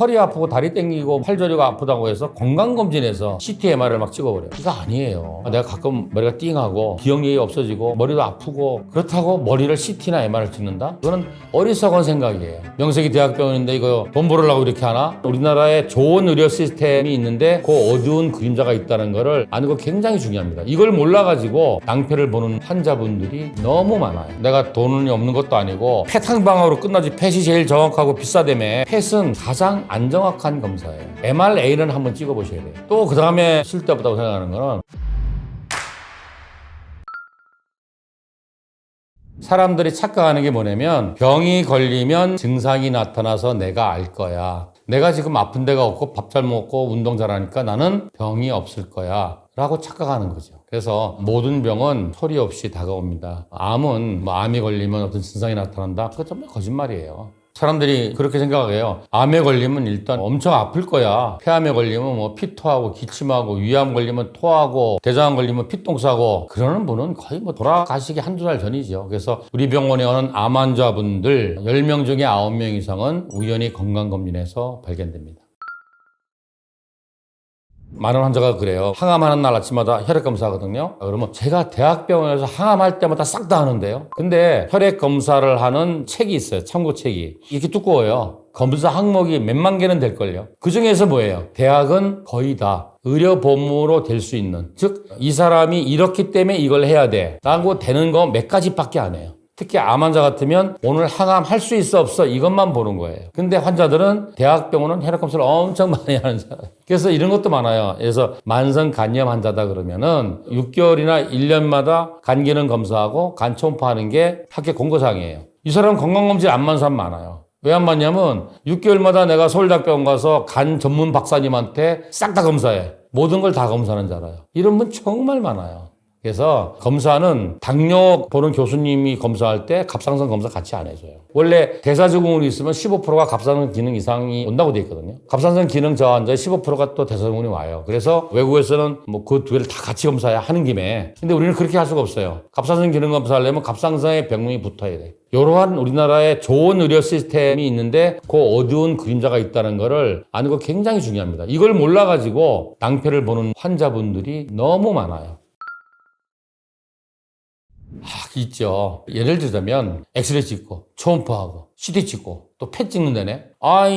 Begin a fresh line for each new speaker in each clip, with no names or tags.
허리 아프고 다리 땡기고 팔저리가 아프다고 해서 건강검진에서 CT, MR을 막 찍어버려요. 이거 아니에요. 내가 가끔 머리가 띵하고 기억력이 없어지고 머리도 아프고 그렇다고 머리를 CT나 MR을 찍는다? 그거는 어리석은 생각이에요. 명색이 대학병원인데 이거 돈 벌으려고 이렇게 하나? 우리나라에 좋은 의료 시스템이 있는데 그 어두운 그림자가 있다는 거를 아는 거 굉장히 중요합니다. 이걸 몰라가지고 낭패를 보는 환자분들이 너무 많아요. 내가 돈이 없는 것도 아니고 펫 한 방으로 끝나지. 펫이 제일 정확하고 비싸다며. 펫은 가장 안 정확한 검사예요. MRA는 한번 찍어보셔야 돼요. 또 그 다음에 쓸데없다고 생각하는 거는 사람들이 착각하는 게 뭐냐면 병이 걸리면 증상이 나타나서 내가 알 거야. 내가 지금 아픈 데가 없고 밥 잘 먹고 운동 잘하니까 나는 병이 없을 거야 라고 착각하는 거죠. 그래서 모든 병은 소리 없이 다가옵니다. 암은 암이 걸리면 어떤 증상이 나타난다? 그거 정말 거짓말이에요. 사람들이 그렇게 생각해요. 암에 걸리면 일단 엄청 아플 거야. 폐암에 걸리면 뭐 피토하고 기침하고, 위암 걸리면 토하고, 대장암 걸리면 피똥 싸고, 그러는 분은 거의 뭐 돌아가시기 한두 달 전이죠. 그래서 우리 병원에 오는 암 환자분들 10명 중에 9명 이상은 우연히 건강검진에서 발견됩니다. 많은 환자가 그래요. 항암하는 날 아침마다 혈액검사 하거든요. 그러면 제가 대학병원에서 항암할 때마다 싹 다 하는데요. 근데 혈액검사를 하는 책이 있어요. 참고책이. 이렇게 두꺼워요. 검사 항목이 몇만 개는 될걸요. 그 중에서 뭐예요? 대학은 거의 다 의료보험으로 될 수 있는, 즉 이 사람이 이렇기 때문에 이걸 해야 돼 라고 되는 거 몇 가지밖에 안 해요. 특히 암 환자 같으면 오늘 항암할 수 있어 없어 이것만 보는 거예요. 근데 환자들은 대학병원은 혈액검사를 엄청 많이 하는 사람. 그래서 이런 것도 많아요. 그래서 만성 간염 환자다 그러면은 6개월이나 1년마다 간 기능 검사하고 간 초음파하는 게 학회 공고사항이에요. 이 사람 건강검진 안 맞는 사람 많아요. 왜 안 맞냐면 6개월마다 내가 서울대학병원 가서 간 전문 박사님한테 싹 다 검사해. 모든 걸 다 검사하는 줄 알아요. 이런 분 정말 많아요. 그래서 검사는 당뇨 보는 교수님이 검사할 때 갑상선 검사 같이 안 해줘요. 원래 대사증후군이 있으면 15%가 갑상선 기능 이상이 온다고 돼 있거든요. 갑상선 기능 저하자의 15%가 또 대사증후군이 와요. 그래서 외국에서는 뭐 그 두 개를 다 같이 검사해야 하는 김에, 근데 우리는 그렇게 할 수가 없어요. 갑상선 기능 검사하려면 갑상선에 병명이 붙어야 돼. 이러한 우리나라에 좋은 의료 시스템이 있는데 그 어두운 그림자가 있다는 거를 아는 거 굉장히 중요합니다. 이걸 몰라가지고 낭패를 보는 환자분들이 너무 많아요. 있죠. 예를 들자면 엑스레이 찍고 초음파하고 CT 찍고 또 펫 찍는 데네.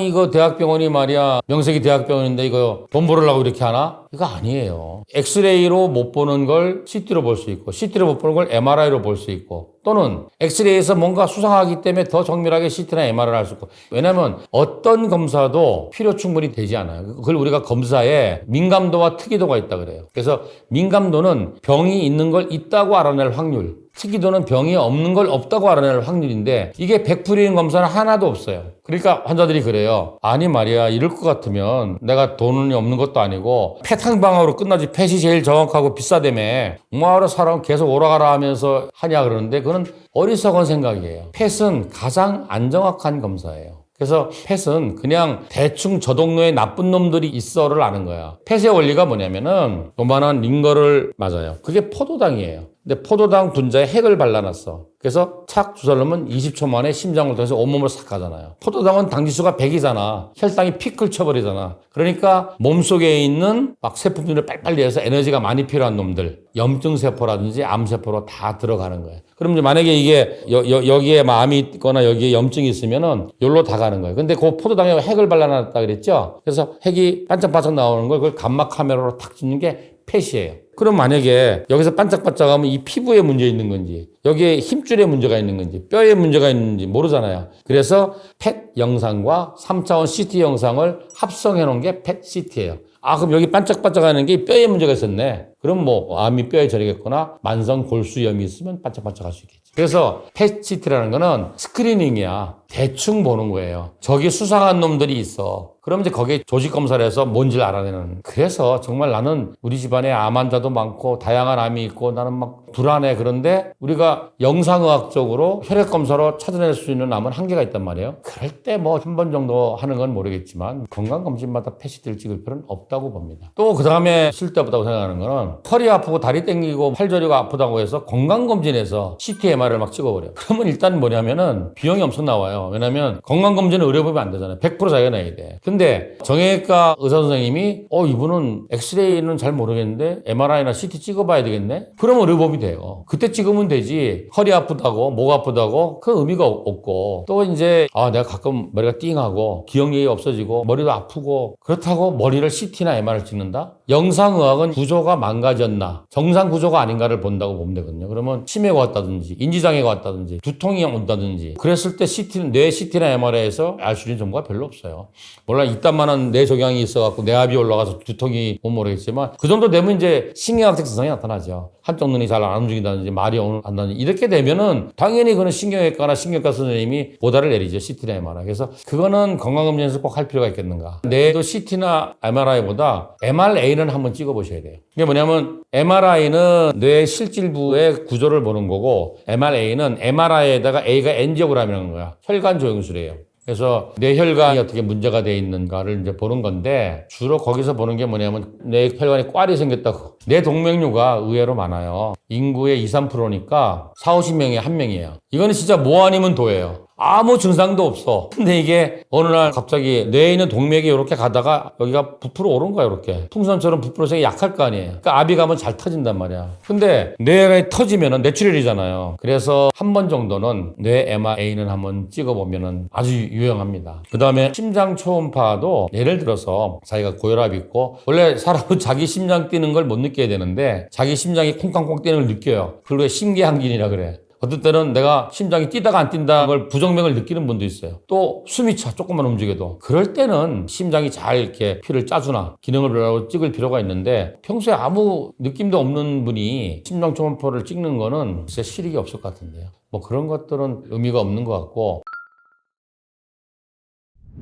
이거 대학병원이 말이야 명색이 대학병원인데 이거 돈 벌으려고 이렇게 하나? 이거 아니에요. 엑스레이로 못 보는 걸 CT로 볼 수 있고, CT로 못 보는 걸 MRI로 볼 수 있고, 또는 엑스레이에서 뭔가 수상하기 때문에 더 정밀하게 CT나 MRI를 할 수 있고. 왜냐하면 어떤 검사도 필요 충분히 되지 않아요. 그걸 우리가 검사에 민감도와 특이도가 있다 그래요. 그래서 민감도는 병이 있는 걸 있다고 알아낼 확률, 특이도는 병이 없는 걸 없다고 알아낼 확률인데 이게 100%인 검사는 하나도 없어요. 그러니까 환자들이 그래요. 아니 말이야, 이럴 것 같으면 내가 돈이 없는 것도 아니고 펫 한 방으로 끝나지. 펫이 제일 정확하고 비싸다며 뭐하러 사람 계속 오라가라 하면서 하냐 그러는데 그건 어리석은 생각이에요. 펫은 가장 안 정확한 검사예요. 그래서 펫은 그냥 대충 저 동네에 나쁜 놈들이 있어를 아는 거야. 펫의 원리가 뭐냐면은 요만한 링거를 맞아요. 그게 포도당이에요. 근데 포도당 분자에 핵을 발라놨어. 그래서 착 주사를 넣으면 20초 만에 심장을 통해서 온몸을 싹 가잖아요. 포도당은 당지수가 100이잖아. 혈당이 피클 쳐버리잖아. 그러니까 몸속에 있는 막 세포분들을 빨리빨리 해서 에너지가 많이 필요한 놈들, 염증세포라든지 암세포로 다 들어가는 거예요. 그럼 이제 만약에 이게 여기에 암이 있거나 여기에 염증이 있으면은 여기로 다 가는 거예요. 근데 그 포도당에 핵을 발라놨다 그랬죠? 그래서 핵이 반짝반짝 나오는 걸 그걸 감막 카메라로 탁 찍는 게 펫이에요. 그럼 만약에 여기서 반짝반짝하면 이 피부에 문제 있는 건지, 여기에 힘줄에 문제가 있는 건지, 뼈에 문제가 있는지 모르잖아요. 그래서 펫 영상과 3차원 CT 영상을 합성해 놓은 게 펫 CT예요. 그럼 여기 반짝반짝하는 게 뼈에 문제가 있었네. 그럼 뭐 암이 뼈에 저리겠거나 만성 골수염이 있으면 반짝반짝할 수 있겠죠. 그래서 펫 CT라는 거는 스크리닝이야. 대충 보는 거예요. 저기 수상한 놈들이 있어. 그럼 이제 거기에 조직 검사를 해서 뭔지를 알아내는. 그래서 정말 나는 우리 집안에 암 환자도 많고 다양한 암이 있고 나는 막 불안해. 그런데 우리가 영상의학적으로 혈액 검사로 찾아낼 수 있는 암은 한계가 있단 말이에요. 그럴 때 뭐 한 번 정도 하는 건 모르겠지만 건강검진마다 펫 CT를 찍을 필요는 없다고 봅니다. 또 그 다음에 쓸데없다고 생각하는 거는 뭐냐면 허리 아프고 다리 땡기고 팔 저리고 아프다고 해서 건강검진에서 CT, MR을 막 찍어버려. 그러면 일단 뭐냐면은 비용이 엄청 나와요. 왜냐면 건강검진은 의료보험이 안 되잖아요. 100% 자기가 내야 돼. 근데 정형외과 의사 선생님이 이분은 엑스레이는 잘 모르겠는데 MRI나 CT 찍어봐야 되겠네? 그러면 의료보험이 돼요. 그때 찍으면 되지. 허리 아프다고 목 아프다고 그 의미가 없고 또 이제 내가 가끔 머리가 띵하고 기억력이 없어지고 머리도 아프고 그렇다고 머리를 CT나 MR을 찍는다? 영상의학은 구조가 망가졌나 정상 구조가 아닌가를 본다고 보면 되거든요. 그러면 치매가 왔다든지 인지장애가 왔다든지 두통이 온다든지 그랬을 때 뇌 CT나 MRI에서 알 수 있는 정보가 별로 없어요. 물론 이딴만한 뇌 종양이 있어갖고 뇌압이 올라가서 두통이 못 모르겠지만 그 정도 되면 이제 신경학적 증상이 나타나죠. 한쪽 눈이 잘 안 움직인다든지 말이 안 나든지 이렇게 되면은 당연히 그는 신경외과나 신경과 선생님이 보다를 내리죠. CT나 MRI. 그래서 그거는 건강검진에서 꼭 할 필요가 있겠는가. 뇌도 CT나 MRI보다 MRA는 한번 찍어보셔야 돼요. 이게 뭐냐면 MRI는 뇌 실질부의 구조를 보는 거고 MRA는 MRI에다가 A가 엔지오그램이라는 거야. 혈관 조영술이에요. 그래서 뇌혈관이 어떻게 문제가 돼 있는가를 이제 보는 건데 주로 거기서 보는 게 뭐냐면 뇌 혈관에 꽈리 생겼다고. 뇌 동맥류가 의외로 많아요. 인구의 2, 3%니까 4, 50명에 1명이에요. 이거는 진짜 뭐 아니면 도예요. 아무 증상도 없어. 근데 이게 어느 날 갑자기 뇌에 있는 동맥이 이렇게 가다가 여기가 부풀어 오른 거야, 이렇게. 풍선처럼 부풀어서 약할 거 아니에요. 그러니까 압이 가면 잘 터진단 말이야. 근데 뇌에 터지면은 뇌출혈이잖아요. 그래서 한 번 정도는 뇌 MRA는 한번 찍어보면은 아주 유용합니다. 그 다음에 심장 초음파도 예를 들어서 자기가 고혈압이 있고 원래 사람은 자기 심장 뛰는 걸 못 느껴야 되는데 자기 심장이 콩쾅콩 뛰는 걸 느껴요. 그걸 신기한긴이라 그래. 어떤 때는 내가 심장이 뛰다가 안 뛴다는 걸 부정맥을 느끼는 분도 있어요. 또 숨이 차, 조금만 움직여도. 그럴 때는 심장이 잘 이렇게 피를 짜주나 기능을 찍을 필요가 있는데 평소에 아무 느낌도 없는 분이 심장 초음파를 찍는 거는 진짜 실익이 없을 것 같은데요. 뭐 그런 것들은 의미가 없는 것 같고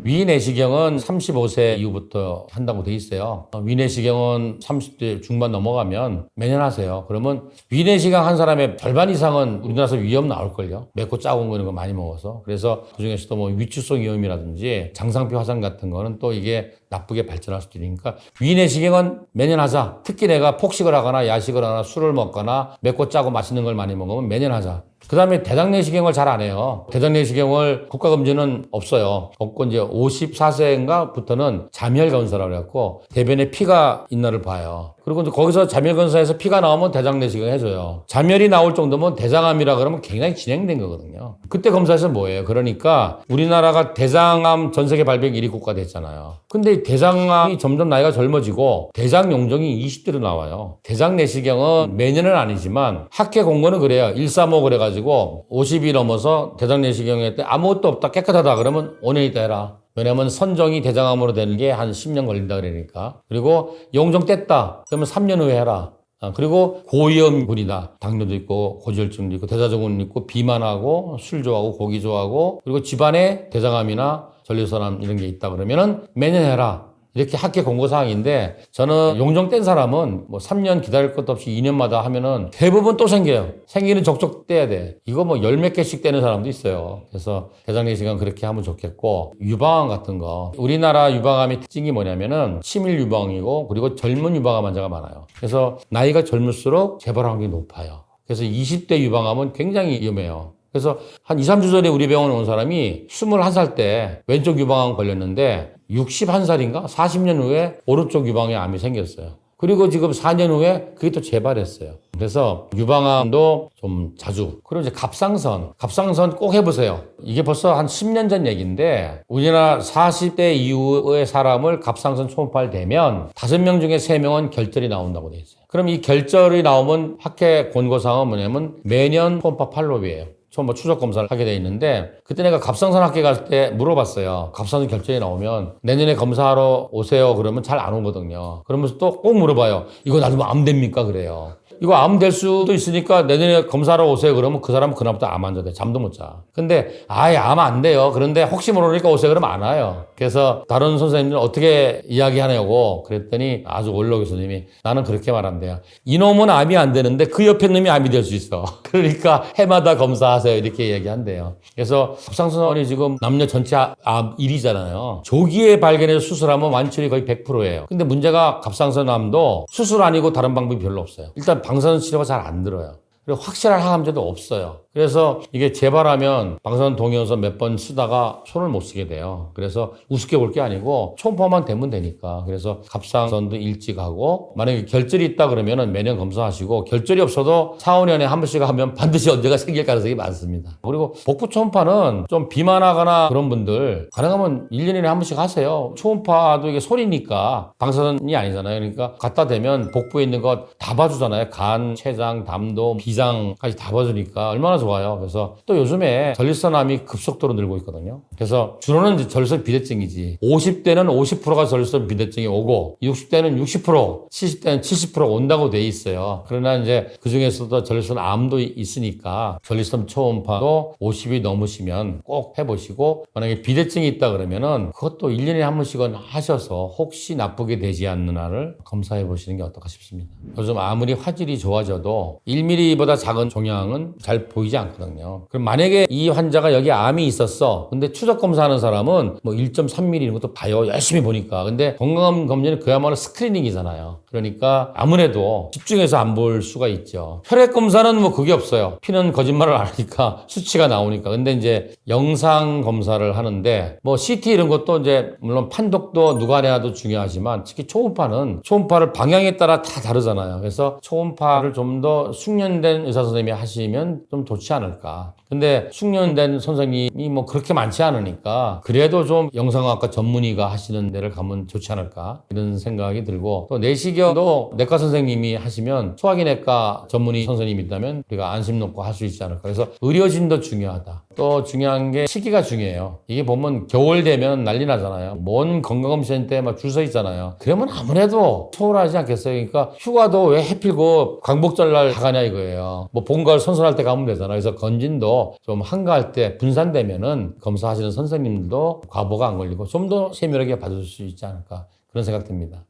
위내시경은 35세 이후부터 한다고 돼 있어요. 위내시경은 30대 중반 넘어가면 매년 하세요. 그러면 위내시경 한 사람의 절반 이상은 우리나라에서 위염 나올걸요. 맵고 짜고 이런 거 많이 먹어서. 그래서 그중에서도 뭐 위축성 위염이라든지 장상피 화상 같은 거는 또 이게 나쁘게 발전할 수도 있으니까 위내시경은 매년 하자. 특히 내가 폭식을 하거나 야식을 하거나 술을 먹거나 맵고 짜고 맛있는 걸 많이 먹으면 매년 하자. 그 다음에 대장내시경을 잘 안 해요. 대장내시경을 국가검진은 없어요. 없고 이제 54세인가부터는 잠열검사라고 해갖고 대변에 피가 있나를 봐요. 그리고 이제 거기서 잠열검사에서 피가 나오면 대장내시경 해줘요. 잠열이 나올 정도면 대장암이라 그러면 굉장히 진행된 거거든요. 그때 검사에서 뭐예요? 그러니까 우리나라가 대장암 전 세계 발병 1위 국가 됐잖아요. 근데 대장암이 점점 나이가 젊어지고 대장용종이 20대로 나와요. 대장내시경은 매년은 아니지만 학회 공고는 그래요. 135 그래가지고 50이 넘어서 대장내시경에 때 아무것도 없다 깨끗하다 그러면 5년 있다 해라. 왜냐면 선정이 대장암으로 되는 게 한 10년 걸린다 그러니까. 그리고 용종 뗐다. 그러면 3년 후에 해라. 그리고 고위험군이다. 당뇨도 있고 고지혈증도 있고 대사증후군 있고 비만하고 술 좋아하고 고기 좋아하고 그리고 집안에 대장암이나 전립선암 이런 게 있다 그러면은 매년 해라. 이렇게 학회 공고사항인데 저는 용종 뗀 사람은 뭐 3년 기다릴 것도 없이 2년마다 하면은 대부분 또 생겨요. 생기는 족족 떼야 돼. 이거 뭐 열 몇 개씩 떼는 사람도 있어요. 그래서 대장내시경 그렇게 하면 좋겠고 유방암 같은 거 우리나라 유방암의 특징이 뭐냐면은 치밀 유방이고 그리고 젊은 유방암 환자가 많아요. 그래서 나이가 젊을수록 재발 확률이 높아요. 그래서 20대 유방암은 굉장히 위험해요. 그래서 한 2, 3주 전에 우리 병원에 온 사람이 21살 때 왼쪽 유방암 걸렸는데 61살인가? 40년 후에 오른쪽 유방에 암이 생겼어요. 그리고 지금 4년 후에 그게 또 재발했어요. 그래서 유방암도 좀 자주. 그리고 이제 갑상선 꼭 해보세요. 이게 벌써 한 10년 전 얘기인데 우리나라 40대 이후의 사람을 갑상선 초음파를 대면 5명 중에 3명은 결절이 나온다고 돼 있어요. 그럼 이 결절이 나오면 학회 권고사항은 뭐냐면 매년 초음파 팔로우예요. 처음 추적 검사를 하게 돼 있는데 그때 내가 갑상선 학회 갈 때 물어봤어요. 갑상선 결절이 나오면 내년에 검사하러 오세요. 그러면 잘 안 오거든요. 그러면서 또 꼭 물어봐요. 이거 놔두면 암 됩니까? 그래요. 이거 암 될 수도 있으니까 내년에 검사하러 오세요. 그러면 그 사람은 그날부터 암 환자 돼. 잠도 못 자. 근데 아예 암 안 돼요. 그런데 혹시 모르니까 오세요. 그러면 안 와요. 그래서 다른 선생님들은 어떻게 이야기하냐고 그랬더니 아주 원로 교수님이 나는 그렇게 말한대요. 이놈은 암이 안 되는데 그 옆에 놈이 암이 될 수 있어. 그러니까 해마다 검사하세요. 이렇게 얘기한대요. 그래서 갑상선이 지금 남녀 전체 암 1위잖아요. 조기에 발견해서 수술하면 완치율이 거의 100%예요. 근데 문제가 갑상선암도 수술 아니고 다른 방법이 별로 없어요. 일단 방사선 치료가 잘 안 들어요. 그리고 확실한 항암제도 없어요. 그래서 이게 재발하면 방사선 동요선 몇 번 쓰다가 손을 못 쓰게 돼요. 그래서 우습게 볼 게 아니고 초음파만 되면 되니까. 그래서 갑상선도 일찍 하고 만약에 결절이 있다 그러면은 매년 검사하시고 결절이 없어도 4, 5년에 한 번씩 하면 반드시 언제가 생길 가능성이 많습니다. 그리고 복부 초음파는 좀 비만하거나 그런 분들 가능하면 1년에 한 번씩 하세요. 초음파도 이게 소리니까 방사선이 아니잖아요. 그러니까 갖다 대면 복부에 있는 거 다 봐주잖아요. 간, 췌장, 담도, 비장까지 다 봐주니까 얼마나 좋아요. 그래서 또 요즘에 전립선암이 급속도로 늘고 있거든요. 그래서 주로는 이제 전립선 비대증이지. 50대는 50%가 전립선 비대증이 오고 60대는 60%, 70대는 70% 온다고 돼 있어요. 그러나 이제 그 중에서도 전립선 암도 있으니까 전립선 초음파도 50이 넘으시면 꼭 해보시고 만약에 비대증이 있다 그러면은 그것도 1년에 한 번씩은 하셔서 혹시 나쁘게 되지 않는 한을 검사해 보시는 게 어떨까 싶습니다. 요즘 아무리 화질이 좋아져도 1mm보다 작은 종양은 잘 보이지 않거든요. 그럼 만약에 이 환자가 여기 암이 있었어. 근데 추적 검사하는 사람은 뭐 1.3mm 이런 것도 봐요. 열심히 보니까. 근데 건강 검진은 그야말로 스크리닝이잖아요. 그러니까 아무래도 집중해서 안 볼 수가 있죠. 혈액 검사는 뭐 그게 없어요. 피는 거짓말을 안 하니까 수치가 나오니까. 근데 이제 영상 검사를 하는데 뭐 CT 이런 것도 이제 물론 판독도 누가 내놔도 중요하지만 특히 초음파는 초음파를 방향에 따라 다 다르잖아요. 그래서 초음파를 좀 더 숙련된 의사 선생님이 하시면 좀 좋지 않을까. 근데 숙련된 선생님이 뭐 그렇게 많지 않으니까 그래도 좀 영상학과 전문의가 하시는 데를 가면 좋지 않을까 이런 생각이 들고 또 내시경도 내과 선생님이 하시면 소화기내과 전문의 선생님이 있다면 우리가 안심 놓고 할 수 있지 않을까. 그래서 의료진도 중요하다. 또 중요한 게 시기가 중요해요. 이게 보면 겨울 되면 난리 나잖아요. 먼 건강검진 때 막 줄 서 있잖아요. 그러면 아무래도 소홀하지 않겠어요. 그러니까 휴가도 왜 해필고 광복절날 다 가냐 이거예요. 뭐 봄가을 선선할 때 가면 되잖아요. 그래서 건진도 좀 한가할 때 분산되면은 검사하시는 선생님들도 과보가 안 걸리고 좀 더 세밀하게 받을 수 있지 않을까 그런 생각 듭니다.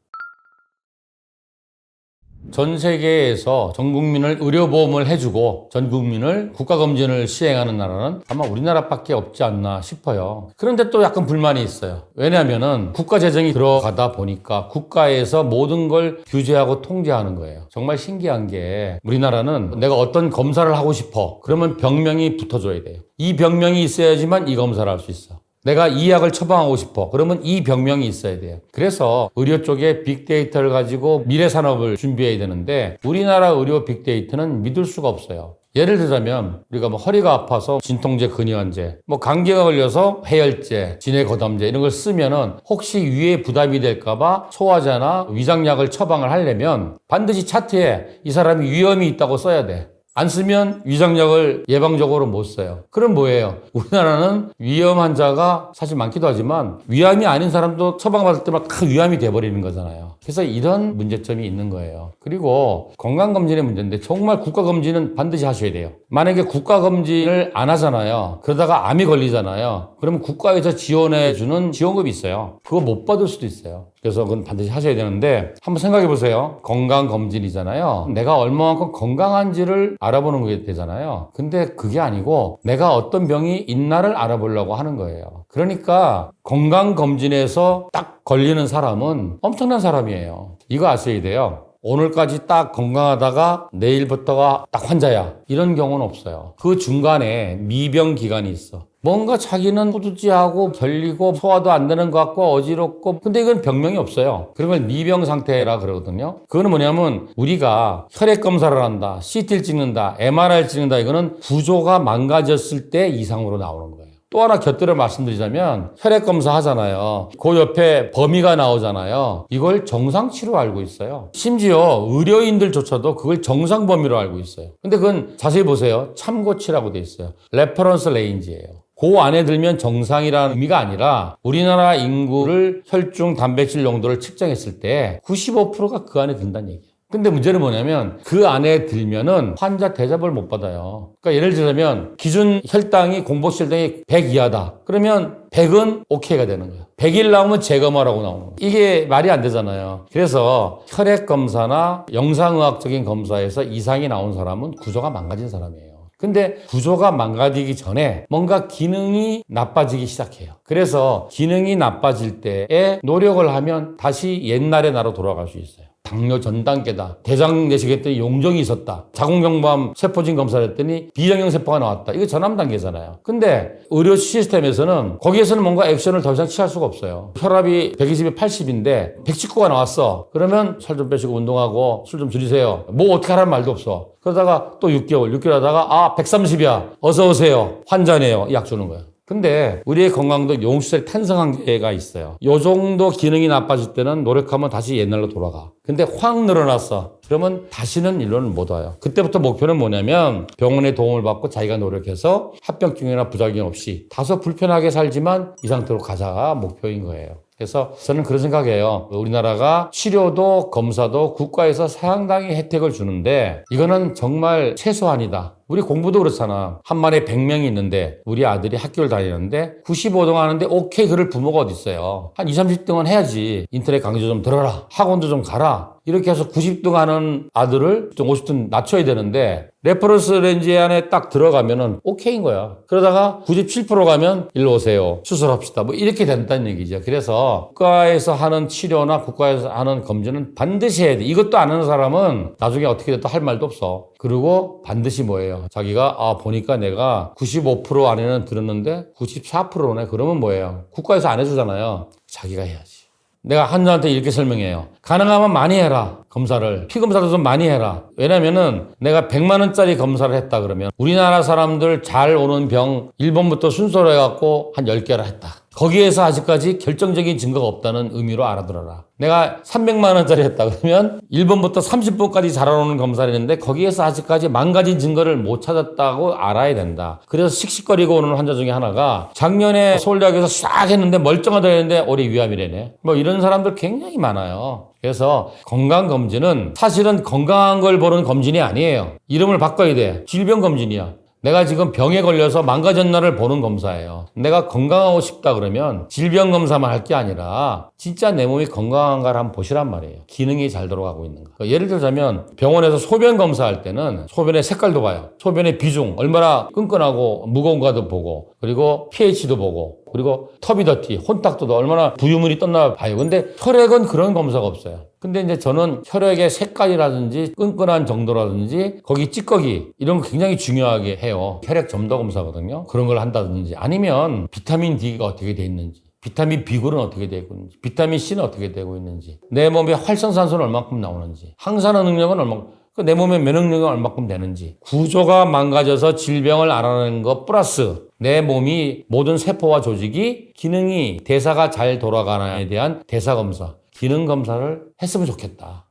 전 세계에서 전 국민을 의료보험을 해주고 전 국민을 국가검진을 시행하는 나라는 아마 우리나라밖에 없지 않나 싶어요. 그런데 또 약간 불만이 있어요. 왜냐하면은 국가 재정이 들어가다 보니까 국가에서 모든 걸 규제하고 통제하는 거예요. 정말 신기한 게 우리나라는 내가 어떤 검사를 하고 싶어. 그러면 병명이 붙어줘야 돼요. 이 병명이 있어야지만 이 검사를 할 수 있어. 내가 이 약을 처방하고 싶어. 그러면 이 병명이 있어야 돼요. 그래서 의료 쪽에 빅데이터를 가지고 미래 산업을 준비해야 되는데 우리나라 의료 빅데이터는 믿을 수가 없어요. 예를 들자면 우리가 뭐 허리가 아파서 진통제, 근이완제, 뭐 감기가 걸려서 해열제, 진해거담제 이런 걸 쓰면은 혹시 위에 부담이 될까봐 소화제나 위장약을 처방을 하려면 반드시 차트에 이 사람이 위험이 있다고 써야 돼. 안 쓰면 위장약을 예방적으로 못 써요. 그럼 뭐예요? 우리나라는 위험 환자가 사실 많기도 하지만 위암이 아닌 사람도 처방받을 때마다 큰 위암이 돼버리는 거잖아요. 그래서 이런 문제점이 있는 거예요. 그리고 건강검진의 문제인데 정말 국가검진은 반드시 하셔야 돼요. 만약에 국가검진을 안 하잖아요. 그러다가 암이 걸리잖아요. 그러면 국가에서 지원해주는 지원금이 있어요. 그거 못 받을 수도 있어요. 그래서 그건 반드시 하셔야 되는데 한번 생각해 보세요. 건강검진이잖아요. 내가 얼마만큼 건강한지를 알아보는 게 되잖아요. 근데 그게 아니고 내가 어떤 병이 있나를 알아보려고 하는 거예요. 그러니까 건강검진에서 딱 걸리는 사람은 엄청난 사람이에요. 이거 아셔야 돼요. 오늘까지 딱 건강하다가 내일부터가 딱 환자야. 이런 경우는 없어요. 그 중간에 미병 기간이 있어. 뭔가 자기는 후두지하고 결리고 소화도 안 되는 것 같고 어지럽고 근데 이건 병명이 없어요. 그런 걸 미병 상태라 그러거든요. 그거는 뭐냐면 우리가 혈액 검사를 한다, CT를 찍는다, MRI를 찍는다 이거는 구조가 망가졌을 때 이상으로 나오는 거예요. 또 하나 곁들여 말씀드리자면 혈액 검사 하잖아요. 그 옆에 범위가 나오잖아요. 이걸 정상치로 알고 있어요. 심지어 의료인들조차도 그걸 정상 범위로 알고 있어요. 근데 그건 자세히 보세요. 참고치라고 돼 있어요. 레퍼런스 레인지예요. 그 안에 들면 정상이라는 의미가 아니라 우리나라 인구를 혈중 단백질 농도를 측정했을 때 95%가 그 안에 든다는 얘기예요. 근데 문제는 뭐냐면 그 안에 들면은 환자 대접을 못 받아요. 그러니까 예를 들자면 기준 혈당이 공복 혈당이 100 이하다. 그러면 100은 오케이가 되는 거예요. 100일 나오면 재검하라고 나오는 거예요. 이게 말이 안 되잖아요. 그래서 혈액 검사나 영상의학적인 검사에서 이상이 나온 사람은 구조가 망가진 사람이에요. 근데 구조가 망가지기 전에 뭔가 기능이 나빠지기 시작해요. 그래서 기능이 나빠질 때에 노력을 하면 다시 옛날의 나로 돌아갈 수 있어요. 당뇨 전 단계다. 대장 내시경했더니 용종이 있었다. 자궁경부암 세포진 검사를 했더니 비정형 세포가 나왔다. 이거 전암 단계잖아요. 근데 의료 시스템에서는 거기에서는 뭔가 액션을 더 이상 취할 수가 없어요. 혈압이 120에 80인데 119가 나왔어. 그러면 살 좀 빼시고 운동하고 술 좀 줄이세요. 뭐 어떻게 하라는 말도 없어. 그러다가 또 6개월 하다가 130이야. 어서 오세요. 환자네요. 약 주는 거예요. 근데 우리의 건강도 용수철 탄성 한계가 있어요. 요 정도 기능이 나빠질 때는 노력하면 다시 옛날로 돌아가. 근데 확 늘어났어. 그러면 다시는 일로는 못 와요. 그때부터 목표는 뭐냐면 병원의 도움을 받고 자기가 노력해서 합병증이나 부작용 없이 다소 불편하게 살지만 이 상태로 가자가 목표인 거예요. 그래서 저는 그런 생각이에요. 우리나라가 치료도 검사도 국가에서 상당히 혜택을 주는데 이거는 정말 최소한이다. 우리 공부도 그렇잖아. 한 반에 100명이 있는데 우리 아들이 학교를 다니는데 95등 하는데 오케이 그럴 부모가 어디 있어요. 한 20, 30등은 해야지. 인터넷 강좌 좀 들어라. 학원도 좀 가라. 이렇게 해서 90등 하는 아들을 좀 50등 낮춰야 되는데 레퍼런스 렌즈 안에 딱 들어가면은 오케이인 거야. 그러다가 97% 가면 일로 오세요. 수술합시다. 뭐 이렇게 된다는 얘기죠. 그래서 국가에서 하는 치료나 국가에서 하는 검진은 반드시 해야 돼. 이것도 안 하는 사람은 나중에 어떻게 됐다 할 말도 없어. 그리고 반드시 뭐예요? 자기가 보니까 내가 95% 안에는 들었는데 94%네. 그러면 뭐예요? 국가에서 안 해주잖아요. 자기가 해야지. 내가 환자한테 이렇게 설명해요. 가능하면 많이 해라. 검사를. 피검사도 좀 많이 해라. 왜냐면은 내가 100만 원짜리 검사를 했다 그러면 우리나라 사람들 잘 오는 병 1번부터 순서로 해갖고 한 10개를 했다. 거기에서 아직까지 결정적인 증거가 없다는 의미로 알아들어라. 내가 300만 원짜리 했다 그러면 1번부터 30번까지 자라오는 검사를 했는데 거기에서 아직까지 망가진 증거를 못 찾았다고 알아야 된다. 그래서 씩씩거리고 오는 환자 중에 하나가 작년에 서울대학에서 싹 했는데 멀쩡하다 했는데 올해 위암이래네. 뭐 이런 사람들 굉장히 많아요. 그래서 건강검진은 사실은 건강한 걸 보는 검진이 아니에요. 이름을 바꿔야 돼. 질병검진이야. 내가 지금 병에 걸려서 망가졌나를 보는 검사예요. 내가 건강하고 싶다 그러면 질병검사만 할 게 아니라 진짜 내 몸이 건강한가를 한번 보시란 말이에요. 기능이 잘 돌아가고 있는가. 예를 들자면 병원에서 소변 검사할 때는 소변의 색깔도 봐요. 소변의 비중, 얼마나 끈끈하고 무거운가도 보고 그리고 pH도 보고 그리고 터비더티, 혼탁도도 얼마나 부유물이 떴나 봐요. 근데 혈액은 그런 검사가 없어요. 근데 이제 저는 혈액의 색깔이라든지 끈끈한 정도라든지 거기 찌꺼기 이런 거 굉장히 중요하게 해요. 혈액 점도 검사거든요. 그런 걸 한다든지 아니면 비타민 D가 어떻게 돼 있는지 비타민 B군은 어떻게 되고 있는지 비타민 C는 어떻게 되고 있는지 내 몸에 활성산소는 얼마큼 나오는지 항산화 능력은 얼마큼 내 몸의 면역력이 얼마큼 되는지 구조가 망가져서 질병을 알아내는 것 플러스 내 몸이 모든 세포와 조직이 기능이 대사가 잘 돌아가나에 대한 대사검사 기능검사를 했으면 좋겠다.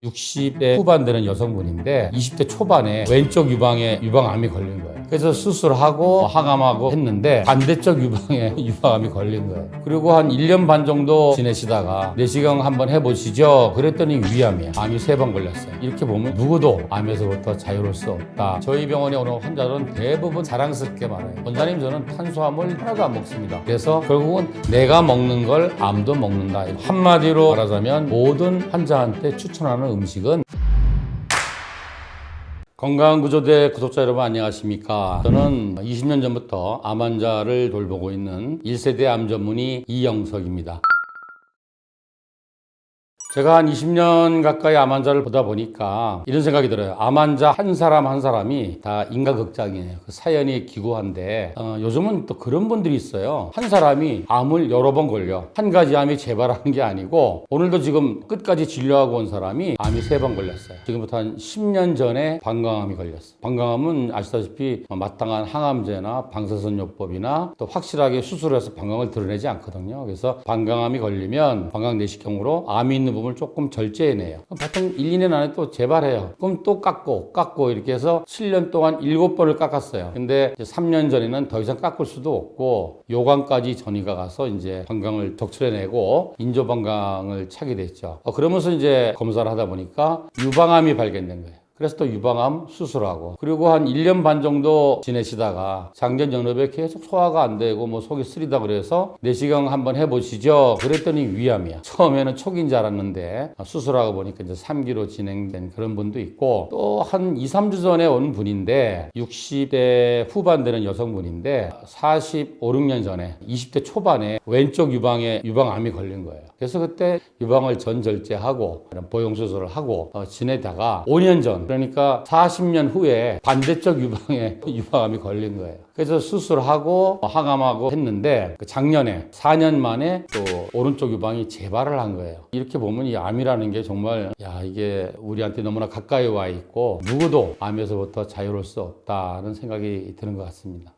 60대 후반 되는 여성분인데 20대 초반에 왼쪽 유방에 유방암이 걸린 거예요. 그래서 수술하고 하감하고 했는데 반대쪽 유방에 유방암이 걸린 거예요. 그리고 한 1년 반 정도 지내시다가 내시경 한번 해보시죠. 그랬더니 위암이에요. 암이 3번 걸렸어요. 이렇게 보면 누구도 암에서부터 자유로울 수 없다. 저희 병원에 오는 환자들은 대부분 자랑스럽게 말해요. 원장님 저는 탄수화물 하나도 안 먹습니다. 그래서 결국은 내가 먹는 걸 암도 먹는다. 한마디로 말하자면 모든 환자한테 추천하는 음식은 건강구조대 구독자 여러분 안녕하십니까. 저는 20년 전부터 암 환자를 돌보고 있는 1세대 암 전문의 이영석입니다. 제가 한 20년 가까이 암 환자를 보다 보니까 이런 생각이 들어요. 암 환자 한 사람 한 사람이 다 인과극장이에요. 그 사연이 기구한데 요즘은 또 그런 분들이 있어요. 한 사람이 암을 여러 번 걸려. 한 가지 암이 재발하는 게 아니고 오늘도 지금 끝까지 진료하고 온 사람이 암이 3번 걸렸어요. 지금부터 한 10년 전에 방광암이 걸렸어요. 방광암은 아시다시피 마땅한 항암제나 방사선요법이나 또 확실하게 수술해서 방광을 드러내지 않거든요. 그래서 방광암이 걸리면 방광 내시경으로 암이 있는 부분 부분을 조금 절제해내요. 보통 1, 2년 안에 또 재발해요. 그럼 또 깎고 이렇게 해서 7년 동안 7번을 깎았어요. 근데 이제 3년 전에는 더 이상 깎을 수도 없고 요강까지 전이가 가서 이제 방광을 적출해내고 인조방광을 차게 됐죠. 그러면서 이제 검사를 하다 보니까 유방암이 발견된 거예요. 그래서 또 유방암 수술하고 그리고 한 1년 반 정도 지내시다가 작년 연업에 계속 소화가 안 되고 뭐 속이 쓰리다 그래서 내시경 한번 해보시죠. 그랬더니 위암이야. 처음에는 초기인 줄 알았는데 수술하고 보니까 이제 3기로 진행된 그런 분도 있고 또 한 2, 3주 전에 온 분인데 60대 후반 되는 여성분인데 45, 6년 전에 20대 초반에 왼쪽 유방에 유방암이 걸린 거예요. 그래서 그때 유방을 전절제하고 보형수술을 하고 지내다가 5년 전 그러니까 40년 후에 반대쪽 유방에 유방암이 걸린 거예요. 그래서 수술하고 항암하고 했는데 작년에 4년 만에 또 오른쪽 유방이 재발을 한 거예요. 이렇게 보면 이 암이라는 게 정말 이게 우리한테 너무나 가까이 와 있고 누구도 암에서부터 자유로울 수 없다는 생각이 드는 것 같습니다.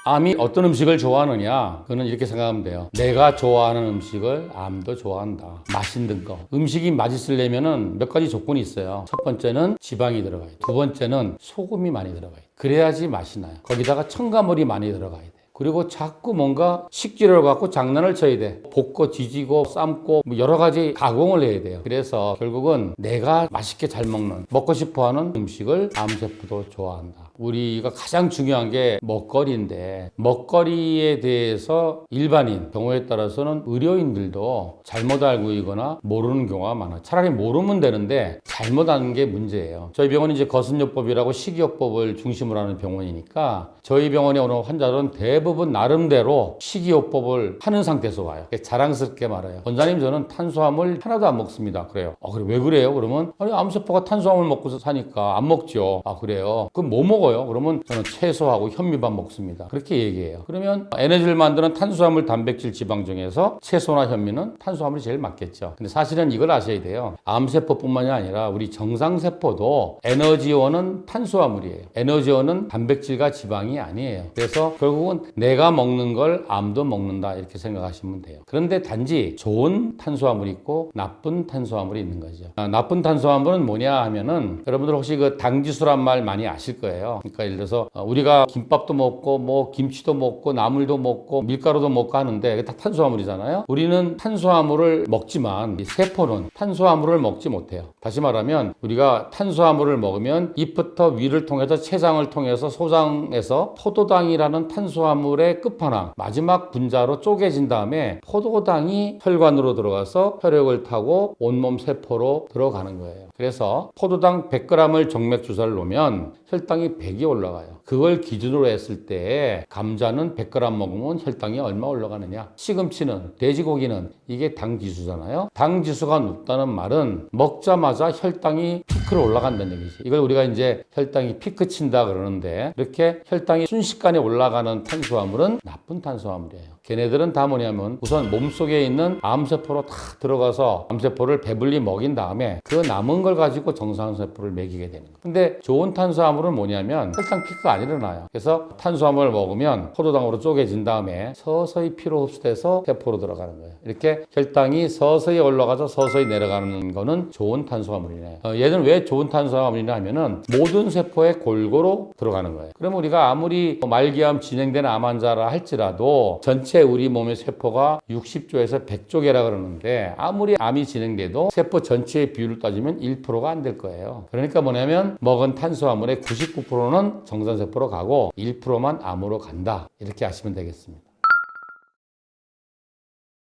암이 어떤 음식을 좋아하느냐? 그거는 이렇게 생각하면 돼요. 내가 좋아하는 음식을 암도 좋아한다. 맛있는 거. 음식이 맛있으려면은 몇 가지 조건이 있어요. 첫 번째는 지방이 들어가야 돼. 두 번째는 소금이 많이 들어가야 돼. 그래야지 맛이 나요. 거기다가 첨가물이 많이 들어가야 돼. 그리고 자꾸 뭔가 식재료를 갖고 장난을 쳐야 돼. 볶고 지지고 삶고 뭐 여러 가지 가공을 해야 돼요. 그래서 결국은 내가 맛있게 잘 먹고 싶어하는 음식을 암세포도 좋아한다. 우리가 가장 중요한 게 먹거리인데 먹거리에 대해서 일반인 경우에 따라서는 의료인들도 잘못 알고 있거나 모르는 경우가 많아요. 차라리 모르면 되는데 잘못 아는 게 문제예요. 저희 병원이 이제 거슴요법이라고 식이요법을 중심으로 하는 병원이니까 저희 병원에 오는 환자들은 대부분 나름대로 식이요법을 하는 상태에서 와요. 자랑스럽게 말해요. 원장님 저는 탄수화물 하나도 안 먹습니다. 그래요. 그래 왜 그래요? 그러면 아니 암세포가 탄수화물 먹고 사니까 안 먹죠. 그래요. 그럼 뭐 먹어요? 그러면 저는 채소하고 현미밥 먹습니다. 그렇게 얘기해요. 그러면 에너지를 만드는 탄수화물, 단백질, 지방 중에서 채소나 현미는 탄수화물이 제일 맞겠죠. 근데 사실은 이걸 아셔야 돼요. 암세포뿐만이 아니라 우리 정상세포도 에너지원은 탄수화물이에요. 에너지원은 단백질과 지방이 아니에요. 그래서 결국은 내가 먹는 걸 암도 먹는다 이렇게 생각하시면 돼요. 그런데 단지 좋은 탄수화물이 있고 나쁜 탄수화물이 있는 거죠. 나쁜 탄수화물은 뭐냐 하면은 여러분들 혹시 그 당지수란 말 많이 아실 거예요. 그러니까 예를 들어서 우리가 김밥도 먹고 뭐 김치도 먹고 나물도 먹고 밀가루도 먹고 하는데 그게 다 탄수화물이잖아요. 우리는 탄수화물을 먹지만 이 세포는 탄수화물을 먹지 못해요. 다시 말하면 우리가 탄수화물을 먹으면 입부터 위를 통해서 췌장을 통해서 소장에서 포도당이라는 탄수화물의 끝판왕 마지막 분자로 쪼개진 다음에 포도당이 혈관으로 들어가서 혈액을 타고 온몸 세포로 들어가는 거예요. 그래서 포도당 100g을 정맥 주사를 놓으면 혈당이 100이 올라가요. 그걸 기준으로 했을 때 감자는 100g 먹으면 혈당이 얼마 올라가느냐? 시금치는 돼지고기는 이게 당 지수잖아요. 당 지수가 높다는 말은 먹자마자 혈당이 피크로 올라간다는 얘기지. 이걸 우리가 이제 혈당이 피크 친다 그러는데 이렇게 혈당이 순식간에 올라가는 탄수화물은 나쁜 탄수화물이에요. 걔네들은 다 뭐냐면 우선 몸속에 있는 암세포로 다 들어가서 암세포를 배불리 먹인 다음에 그 남은 걸 가지고 정상세포를 먹이게 되는 거예요. 근데 좋은 탄수화물은 뭐냐면 혈당 피크가 안 일어나요. 그래서 탄수화물을 먹으면 포도당으로 쪼개진 다음에 서서히 피로 흡수돼서 세포로 들어가는 거예요. 이렇게 혈당이 서서히 올라가서 서서히 내려가는 거는 좋은 탄수화물이네요. 얘는 왜 좋은 탄수화물이냐 하면은 모든 세포에 골고루 들어가는 거예요. 그러면 우리가 아무리 말기암 진행된 암 환자라 할지라도 전체 우리 몸의 세포가 60조에서 100조 개라 그러는데 아무리 암이 진행돼도 세포 전체의 비율을 따지면 1%가 안 될 거예요. 그러니까 뭐냐면 먹은 탄수화물의 99%는 정상세포로 가고 1%만 암으로 간다. 이렇게 아시면 되겠습니다.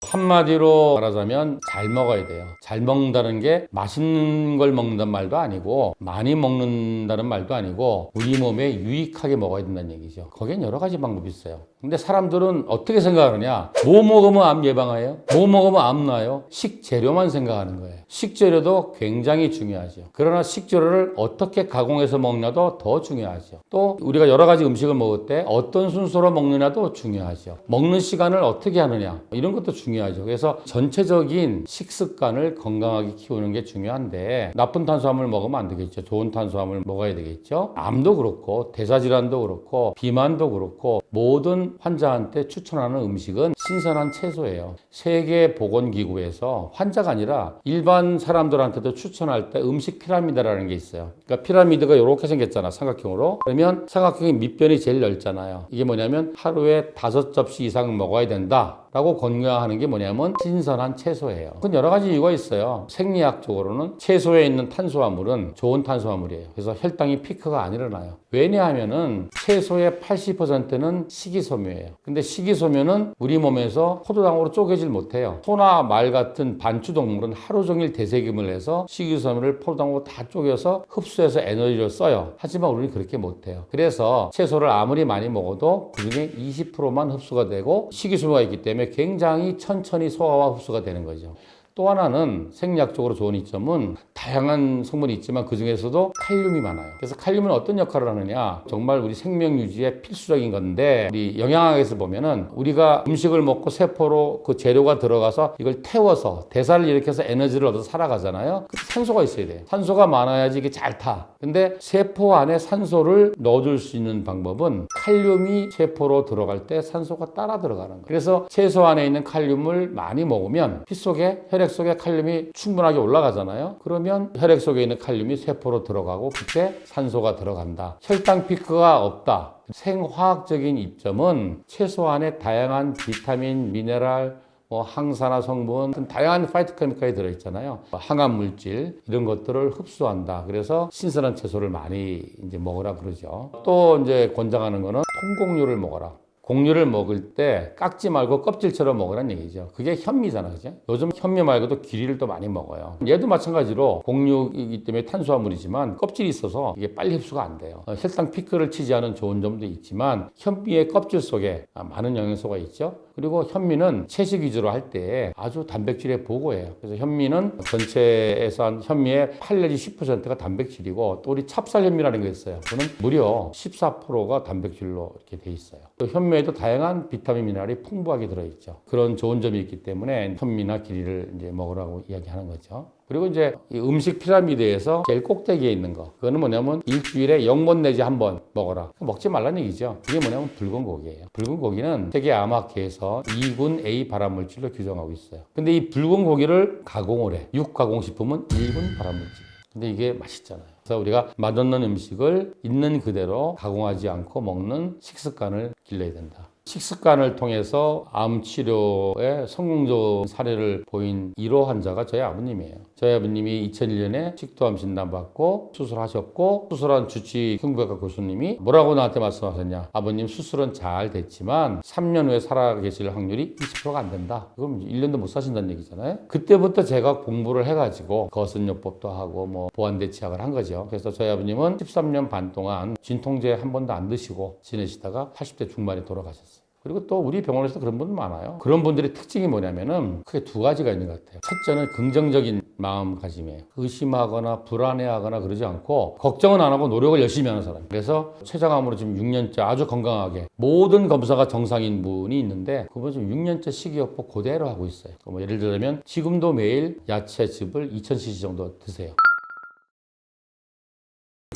한마디로 말하자면 잘 먹어야 돼요. 잘 먹는다는 게 맛있는 걸 먹는다는 말도 아니고 많이 먹는다는 말도 아니고 우리 몸에 유익하게 먹어야 된다는 얘기죠. 거기엔 여러 가지 방법이 있어요. 근데 사람들은 어떻게 생각하느냐? 뭐 먹으면 암 예방해요? 뭐 먹으면 암 나요? 식재료만 생각하는 거예요. 식재료도 굉장히 중요하죠. 그러나 식재료를 어떻게 가공해서 먹느냐도 더 중요하죠. 또 우리가 여러 가지 음식을 먹을 때 어떤 순서로 먹느냐도 중요하죠. 먹는 시간을 어떻게 하느냐 이런 것도 중요하죠. 그래서 전체적인 식습관을 건강하게 키우는 게 중요한데 나쁜 탄수화물 먹으면 안 되겠죠. 좋은 탄수화물 먹어야 되겠죠. 암도 그렇고 대사질환도 그렇고 비만도 그렇고 모든 저는 환자한테 추천하는 음식은 신선한 채소예요. 세계보건기구에서 환자가 아니라 일반 사람들한테도 추천할 때 음식 피라미드라는 게 있어요. 그러니까 피라미드가 이렇게 생겼잖아, 삼각형으로. 그러면 삼각형의 밑변이 제일 넓잖아요. 이게 뭐냐면 하루에 5접시 이상 먹어야 된다 라고 권유하는 게 뭐냐면 신선한 채소예요. 그건 여러 가지 이유가 있어요. 생리학적으로는 채소에 있는 탄수화물은 좋은 탄수화물이에요. 그래서 혈당이 피크가 안 일어나요. 왜냐하면은 채소의 80%는 식이섬유예요. 근데 식이섬유는 우리 몸에서 포도당으로 쪼개질 못해요. 소나 말 같은 반추동물은 하루 종일 대세김을 해서 식이섬유를 포도당으로 다 쪼개서 흡수해서 에너지를 써요. 하지만 우리는 그렇게 못해요. 그래서 채소를 아무리 많이 먹어도 그중에 20%만 흡수가 되고 식이섬유가 있기 때문에 굉장히 천천히 소화와 흡수가 되는 거죠. 또 하나는 생리학적으로 좋은 이점은 다양한 성분이 있지만 그 중에서도 칼륨이 많아요. 그래서 칼륨은 어떤 역할을 하느냐, 정말 우리 생명 유지에 필수적인 건데, 우리 영양학에서 보면은 우리가 음식을 먹고 세포로 그 재료가 들어가서 이걸 태워서 대사를 일으켜서 에너지를 얻어서 살아가잖아요. 그 산소가 있어야 돼요. 산소가 많아야지 이게 잘 타. 근데 세포 안에 산소를 넣어줄 수 있는 방법은 칼륨이 세포로 들어갈 때 산소가 따라 들어가는 거예요. 그래서 채소 안에 있는 칼륨을 많이 먹으면 피 속에 혈액 속에 칼륨이 충분하게 올라가잖아요. 그러면 혈액 속에 있는 칼륨이 세포로 들어가고 그때 산소가 들어간다. 혈당 피크가 없다. 생화학적인 이점은 채소 안에 다양한 비타민, 미네랄, 항산화 성분, 다양한 파이토케미칼이 들어있잖아요. 항암 물질 이런 것들을 흡수한다. 그래서 신선한 채소를 많이 이제 먹으라 그러죠. 또 이제 권장하는 거는 통곡류를 먹어라. 곡류를 먹을 때 깎지 말고 껍질처럼 먹으라는 얘기죠. 그게 현미잖아, 그죠? 요즘 현미 말고도 기리를 또 많이 먹어요. 얘도 마찬가지로 곡류이기 때문에 탄수화물이지만 껍질이 있어서 이게 빨리 흡수가 안 돼요. 혈당 피크를 치지 않은 좋은 점도 있지만 현미의 껍질 속에 많은 영양소가 있죠. 그리고 현미는 채식 위주로 할 때 아주 단백질에 보고해요. 그래서 현미는 전체에서 한 현미의 8 내지 10%가 단백질이고, 또 우리 찹쌀 현미라는 게 있어요. 그거는 무려 14%가 단백질로 이렇게 돼 있어요. 또 현미에도 다양한 비타민 미네랄이 풍부하게 들어있죠. 그런 좋은 점이 있기 때문에 현미나 기리를 이제 먹으라고 이야기하는 거죠. 그리고 이제 이 음식 피라미드에서 제일 꼭대기에 있는 거, 그거는 뭐냐면 일주일에 0번 내지 1번 먹어라. 먹지 말라는 얘기죠. 이게 뭐냐면 붉은 고기예요. 붉은 고기는 세계 암학회에서 2군 A 발암물질로 규정하고 있어요. 근데 이 붉은 고기를 가공을 해. 육가공식품은 1군 발암물질. 근데 이게 맛있잖아요. 그래서 우리가 맛없는 음식을 있는 그대로 가공하지 않고 먹는 식습관을 길러야 된다. 식습관을 통해서 암 치료에 성공적인 사례를 보인 1호 환자가 저희 아버님이에요. 저희 아버님이 2001년에 식도암 진단받고 수술하셨고, 수술한 주치 흉부외과 교수님이 뭐라고 나한테 말씀하셨냐. 아버님 수술은 잘 됐지만 3년 후에 살아계실 확률이 20%가 안 된다. 그럼 1년도 못 사신다는 얘기잖아요. 그때부터 제가 공부를 해가지고 거선요법도 하고 보완대치약을 한 거죠. 그래서 저희 아버님은 13년 반 동안 진통제 한 번도 안 드시고 지내시다가 80대 중반에 돌아가셨어요. 그리고 또 우리 병원에서 그런 분들 많아요. 그런 분들의 특징이 뭐냐면은 크게 2가지가 있는 것 같아요. 첫째는 긍정적인 마음가짐이에요. 의심하거나 불안해하거나 그러지 않고 걱정은 안 하고 노력을 열심히 하는 사람. 그래서 췌장암으로 지금 6년째 아주 건강하게 모든 검사가 정상인 분이 있는데, 그분 지금 6년째 식이요법 그대로 하고 있어요. 예를 들면 지금도 매일 야채즙을 2000cc 정도 드세요.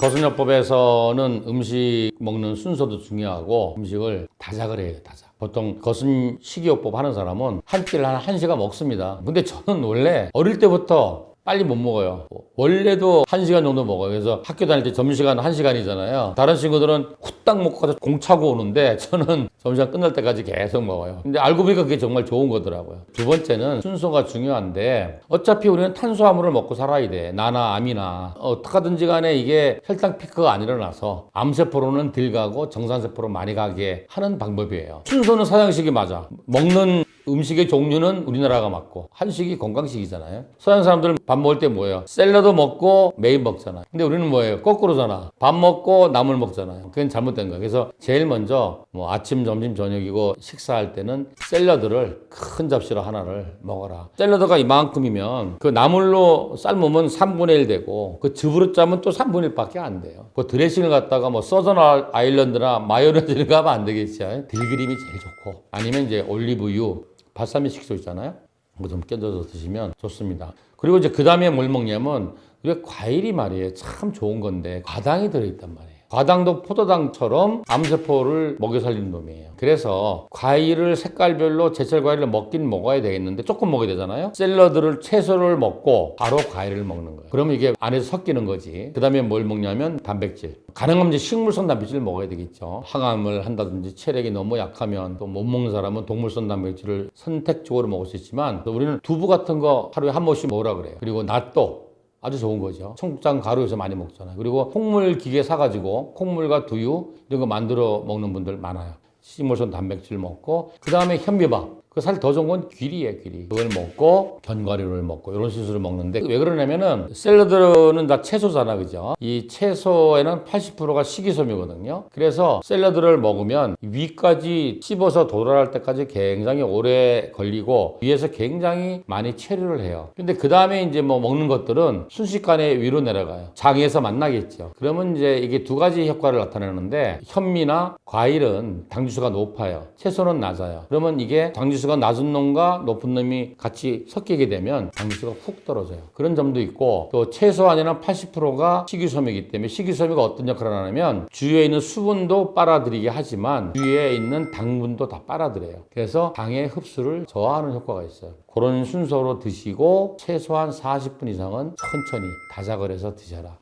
거순요법에서는 음식 먹는 순서도 중요하고 음식을 다작을 해요, 다작. 보통 거순 식이요법 하는 사람은 한 끼를 한 1시간 먹습니다. 근데 저는 원래 어릴 때부터 빨리 못 먹어요. 원래도 1시간 정도 먹어요. 그래서 학교 다닐 때 점심시간 1시간이잖아요. 다른 친구들은 후딱 먹고 가서 공 차고 오는데 저는 점심시간 끝날 때까지 계속 먹어요. 근데 알고 보니까 그게 정말 좋은 거더라고요. 2번째는 순서가 중요한데, 어차피 우리는 탄수화물을 먹고 살아야 돼. 나나 암이나 어떡하든지 간에 이게 혈당 피크가 안 일어나서 암세포로는 덜 가고 정상세포로 많이 가게 하는 방법이에요. 순서는 서양식이 맞아. 먹는 음식의 종류는 우리나라가 맞고, 한식이 건강식이잖아요. 서양 사람들은 밥 먹을 때 뭐예요? 샐러드 먹고 메인 먹잖아요. 근데 우리는 뭐예요? 거꾸로잖아. 밥 먹고 나물 먹잖아요. 그건 잘못된 거예요. 그래서 제일 먼저 아침, 점심, 저녁이고 식사할 때는 샐러드를 큰 접시로 하나를 먹어라. 샐러드가 이만큼이면 그 나물로 삶으면 3분의 1 되고, 그 즙으로 짜면 또 3분의 1밖에 안 돼요. 그 드레싱을 갖다가 서전 아일랜드나 마요네즈를 가면 안 되겠지. 들기름이 제일 좋고, 아니면 이제 올리브유, 발사믹 식소 있잖아요. 그거 좀 껴줘서 드시면 좋습니다. 그리고 이제 그 다음에 뭘 먹냐면, 우리가 과일이 말이에요. 참 좋은 건데 과당이 들어있단 말이에요. 과당도 포도당처럼 암세포를 먹여 살리는 놈이에요. 그래서 과일을 색깔별로 제철 과일을 먹긴 먹어야 되겠는데 조금 먹어야 되잖아요. 샐러드를 채소를 먹고 바로 과일을 먹는 거예요. 그러면 이게 안에서 섞이는 거지. 그 다음에 뭘 먹냐면 단백질. 가능하면 이제 식물성 단백질을 먹어야 되겠죠. 항암을 한다든지 체력이 너무 약하면 또 못 먹는 사람은 동물성 단백질을 선택적으로 먹을 수 있지만 우리는 두부 같은 거 하루에 한 번씩 먹으라 그래요. 그리고 낫또 아주 좋은 거죠. 청국장 가루에서 많이 먹잖아요. 그리고 콩물 기계 사가지고 콩물과 두유 이런 거 만들어 먹는 분들 많아요. 식물성 단백질 먹고 그 다음에 현미밥. 그 사실 더 좋은 건 귀리예요, 귀리. 그걸 먹고 견과류를 먹고 이런 식으로 먹는데 왜 그러냐면은 샐러드는 다 채소잖아, 그죠? 이 채소에는 80%가 식이섬유거든요. 그래서 샐러드를 먹으면 위까지 씹어서 도달할 때까지 굉장히 오래 걸리고 위에서 굉장히 많이 체류를 해요. 근데 그 다음에 이제 뭐 먹는 것들은 순식간에 위로 내려가요. 장에서 만나겠죠. 그러면 이제 이게 두 가지 효과를 나타내는데 현미나 과일은 당지수가 높아요. 채소는 낮아요. 그러면 이게 당지수가 낮은 놈과 높은 놈이 같이 섞이게 되면 당지수가 훅 떨어져요. 그런 점도 있고 또 최소한에는 80%가 식이섬유이기 때문에 식이섬유가 어떤 역할을 하냐면 주위에 있는 수분도 빨아들이게 하지만 주위에 있는 당분도 다 빨아들여요. 그래서 당의 흡수를 저하하는 효과가 있어요. 그런 순서로 드시고 최소한 40분 이상은 천천히 다작을 해서 드셔라.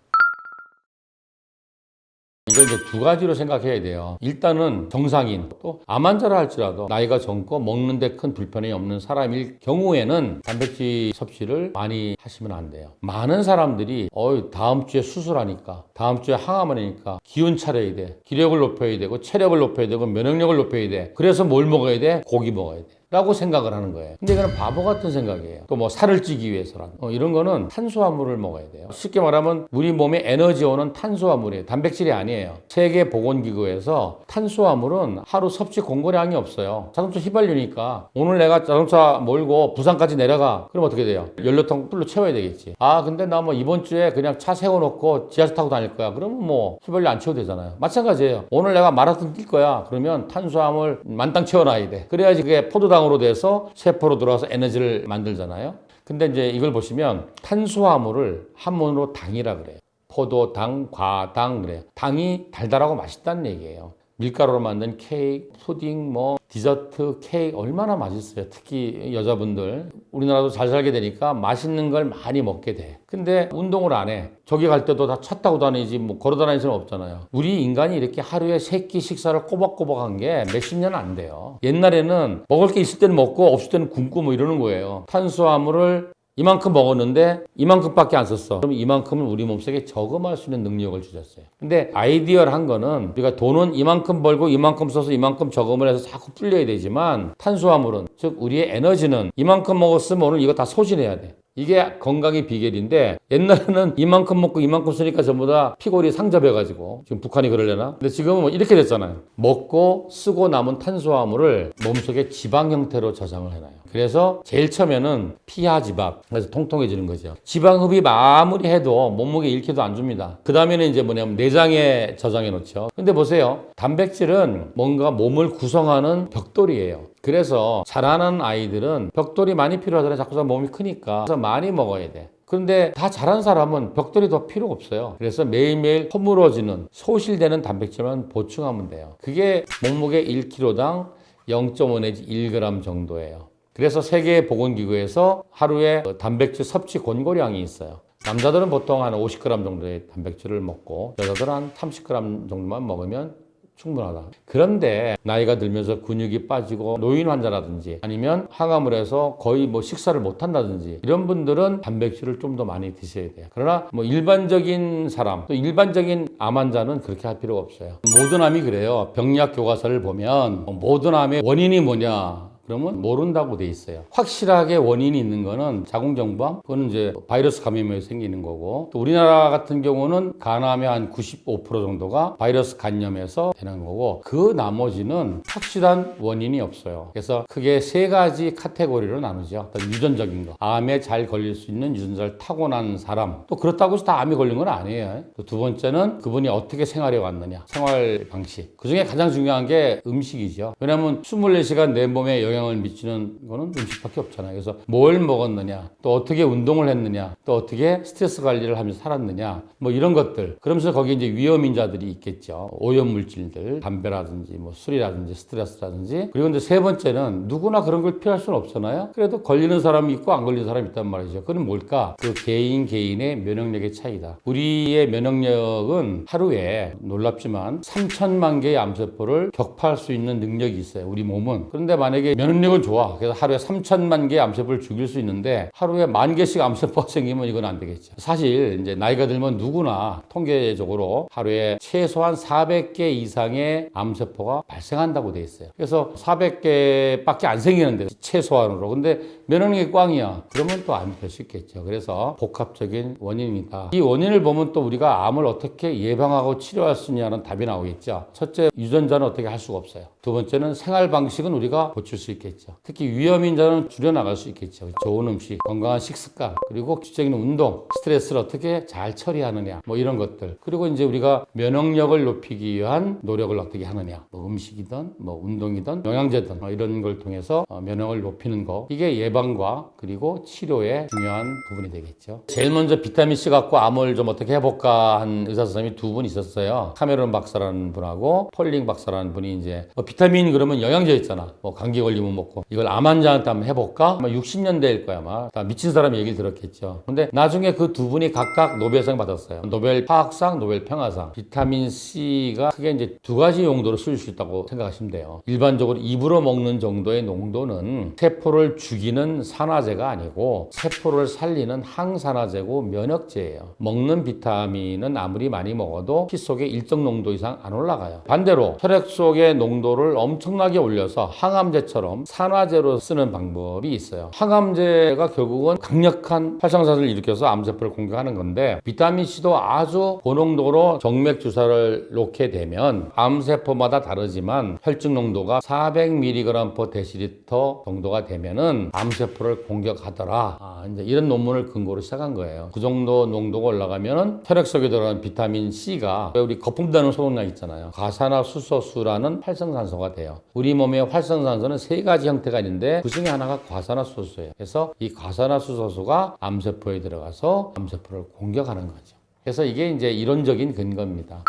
이걸 이제 두 가지로 생각해야 돼요. 일단은 정상인, 또 암 환자라 할지라도 나이가 젊고 먹는데 큰 불편이 없는 사람일 경우에는 단백질 섭취를 많이 하시면 안 돼요. 많은 사람들이 다음 주에 수술하니까, 다음 주에 항암하니까 기운 차려야 돼. 기력을 높여야 되고 체력을 높여야 되고 면역력을 높여야 돼. 그래서 뭘 먹어야 돼? 고기 먹어야 돼. 라고 생각을 하는 거예요. 근데 이거는 바보 같은 생각이에요. 또 뭐 살을 찌기 위해서란 이런 거는 탄수화물을 먹어야 돼요. 쉽게 말하면 우리 몸에 에너지원은 탄수화물이에요. 단백질이 아니에요. 세계보건기구에서 탄수화물은 하루 섭취 공고량이 없어요. 자동차 휘발유니까 오늘 내가 자동차 몰고 부산까지 내려가. 그럼 어떻게 돼요? 연료통 풀로 채워야 되겠지. 근데 나 뭐 이번 주에 그냥 차 세워놓고 지하철 타고 다닐 거야. 그러면 뭐 휘발유 안 채워도 되잖아요. 마찬가지예요. 오늘 내가 마라톤 뛸 거야. 그러면 탄수화물 만땅 채워놔야 돼. 그래야지 그게 포도당으로 돼서 세포로 들어와서 에너지를 만들잖아요. 근데 이제 이걸 보시면 탄수화물을 한문으로 당이라 그래요. 포도당, 과당 그래요. 당이 달달하고 맛있다는 얘기예요. 밀가루로 만든 케이크, 푸딩, 디저트, 케이크 얼마나 맛있어요. 특히 여자분들. 우리나라도 잘 살게 되니까 맛있는 걸 많이 먹게 돼. 근데 운동을 안 해. 저기 갈 때도 다 차 타고 다니지 걸어 다니는 사람 없잖아요. 우리 인간이 이렇게 하루에 3끼 식사를 꼬박꼬박 한 게 몇십 년 안 돼요. 옛날에는 먹을 게 있을 때는 먹고 없을 때는 굶고 이러는 거예요. 탄수화물을 이만큼 먹었는데 이만큼밖에 안 썼어. 그럼 이만큼은 우리 몸속에 저금할 수 있는 능력을 주셨어요. 근데 아이디어한 거는 우리가 돈은 이만큼 벌고 이만큼 써서 이만큼 저금을 해서 자꾸 불려야 되지만 탄수화물은 즉 우리의 에너지는 이만큼 먹었으면 오늘 이거 다 소진해야 돼. 이게 건강의 비결인데 옛날에는 이만큼 먹고 이만큼 쓰니까 전부 다 피골이 상접해가지고 지금 북한이 그러려나? 근데 지금은 이렇게 됐잖아요. 먹고 쓰고 남은 탄수화물을 몸속에 지방 형태로 저장을 해놔요. 그래서 제일 처음에는 피하지방, 그래서 통통해지는 거죠. 지방흡입 아무리 해도 몸무게 1kg 안 줍니다. 그 다음에는 이제 뭐냐면 내장에 저장해 놓죠. 근데 보세요. 단백질은 뭔가 몸을 구성하는 벽돌이에요. 그래서 자라는 아이들은 벽돌이 많이 필요하잖아요. 자꾸 몸이 크니까. 그래서 많이 먹어야 돼. 그런데 다 자란 사람은 벽돌이 더 필요 없어요. 그래서 매일매일 허물어지는 소실되는 단백질만 보충하면 돼요. 그게 몸무게 1kg당 0.5 내지 1g 정도예요. 그래서 세계보건기구에서 하루에 단백질 섭취 권고량이 있어요. 남자들은 보통 한 50g 정도의 단백질을 먹고 여자들은 한 30g 정도만 먹으면 충분하다. 그런데 나이가 들면서 근육이 빠지고 노인 환자라든지 아니면 항암을 해서 거의 식사를 못 한다든지 이런 분들은 단백질을 좀 더 많이 드셔야 돼요. 그러나 일반적인 사람, 또 일반적인 암 환자는 그렇게 할 필요가 없어요. 모든 암이 그래요. 병리학 교과서를 보면 모든 암의 원인이 뭐냐? 그러면 모른다고 돼 있어요. 확실하게 원인이 있는 거는 자궁경부암, 그거는 이제 바이러스 감염에 생기는 거고, 또 우리나라 같은 경우는 간암의 한 95% 정도가 바이러스 감염에서 되는 거고, 그 나머지는 확실한 원인이 없어요. 그래서 크게 3가지 카테고리로 나누죠. 유전적인 거, 암에 잘 걸릴 수 있는 유전자를 타고난 사람, 또 그렇다고 해서 다 암이 걸린 건 아니에요. 또 두 번째는 그분이 어떻게 생활해 왔느냐, 생활 방식. 그 중에 가장 중요한 게 음식이죠. 왜냐하면 24시간 내 몸에 영향을 미치는 거는 음식밖에 없잖아요. 그래서 뭘 먹었느냐, 또 어떻게 운동을 했느냐, 또 어떻게 스트레스 관리를 하면서 살았느냐, 뭐 이런 것들. 그러면서 거기에 이제 위험인자들이 있겠죠. 오염물질들, 담배라든지 뭐 술이라든지 스트레스라든지. 그리고 이제 세 번째는 누구나 그런 걸 피할 수는 없잖아요. 그래도 걸리는 사람이 있고 안 걸리는 사람이 있단 말이죠. 그건 뭘까? 그 개인의 면역력의 차이다. 우리의 면역력은 하루에 놀랍지만 3천만 개의 암세포를 격파할 수 있는 능력이 있어요. 우리 몸은. 그런데 만약에 면역력은 좋아. 그래서 하루에 3천만 개의 암세포를 죽일 수 있는데 하루에 10,000개씩 암세포가 생기면 이건 안 되겠죠. 사실 이제 나이가 들면 누구나 통계적으로 하루에 최소한 400개 이상의 암세포가 발생한다고 돼 있어요. 그래서 400개밖에 안 생기는데 최소한으로. 근데 면역력이 꽝이야. 그러면 또 암이 될 수 있겠죠. 그래서 복합적인 원인이다. 이 원인을 보면 또 우리가 암을 어떻게 예방하고 치료할 수 있냐는 답이 나오겠죠. 첫째, 유전자는 어떻게 할 수가 없어요. 두 번째는 생활 방식은 우리가 고칠 수 있겠죠. 특히 위험인자는 줄여나갈 수 있겠죠. 좋은 음식, 건강한 식습관, 그리고 규칙적인 운동, 스트레스를 어떻게 잘 처리하느냐, 뭐 이런 것들. 그리고 이제 우리가 면역력을 높이기 위한 노력을 어떻게 하느냐, 뭐 음식이든 뭐 운동이든 영양제든 뭐 이런 걸 통해서 면역을 높이는 거. 이게 예방과 그리고 치료의 중요한 부분이 되겠죠. 제일 먼저 비타민C 갖고 암을 좀 어떻게 해볼까 한 의사 선생님이 두 분 있었어요. 카메론 박사라는 분하고 폴링 박사라는 분이 이제 비타민 그러면 영양제 있잖아. 뭐 감기 걸리면 먹고 이걸 암 환자한테 한번 해볼까? 아마 60년대일 거야 아마. 다 미친 사람이 얘기를 들었겠죠. 근데 나중에 그 두 분이 각각 노벨상 받았어요. 노벨 화학상, 노벨 평화상. 비타민 C가 크게 이제 두 가지 용도로 쓰일 수 있다고 생각하시면 돼요. 일반적으로 입으로 먹는 정도의 농도는 세포를 죽이는 산화제가 아니고 세포를 살리는 항산화제고 면역제예요. 먹는 비타민은 아무리 많이 먹어도 피 속에 일정 농도 이상 안 올라가요. 반대로 혈액 속의 농도를 엄청나게 올려서 항암제처럼 산화제로 쓰는 방법이 있어요. 항암제가 결국은 강력한 활성산소를 일으켜서 암세포를 공격하는 건데 비타민C도 아주 고농도로 정맥 주사를 놓게 되면 암세포마다 다르지만 혈중 농도가 400mg/dL 정도가 되면은 암세포를 공격하더라. 이제 이런 논문을 근거로 시작한 거예요. 그 정도 농도가 올라가면은 혈액 속에 들어가는 비타민 C가 우리 거품 나는 소독약 있잖아요. 과산화수소수라는 활성산소가 돼요. 우리 몸의 활성산소는 세 가지 형태가 있는데 그 중에 하나가 과산화수소수예요. 그래서 이 과산화수소수가 암세포에 들어가서 암세포를 공격하는 거죠. 그래서 이게 이제 이론적인 근거입니다.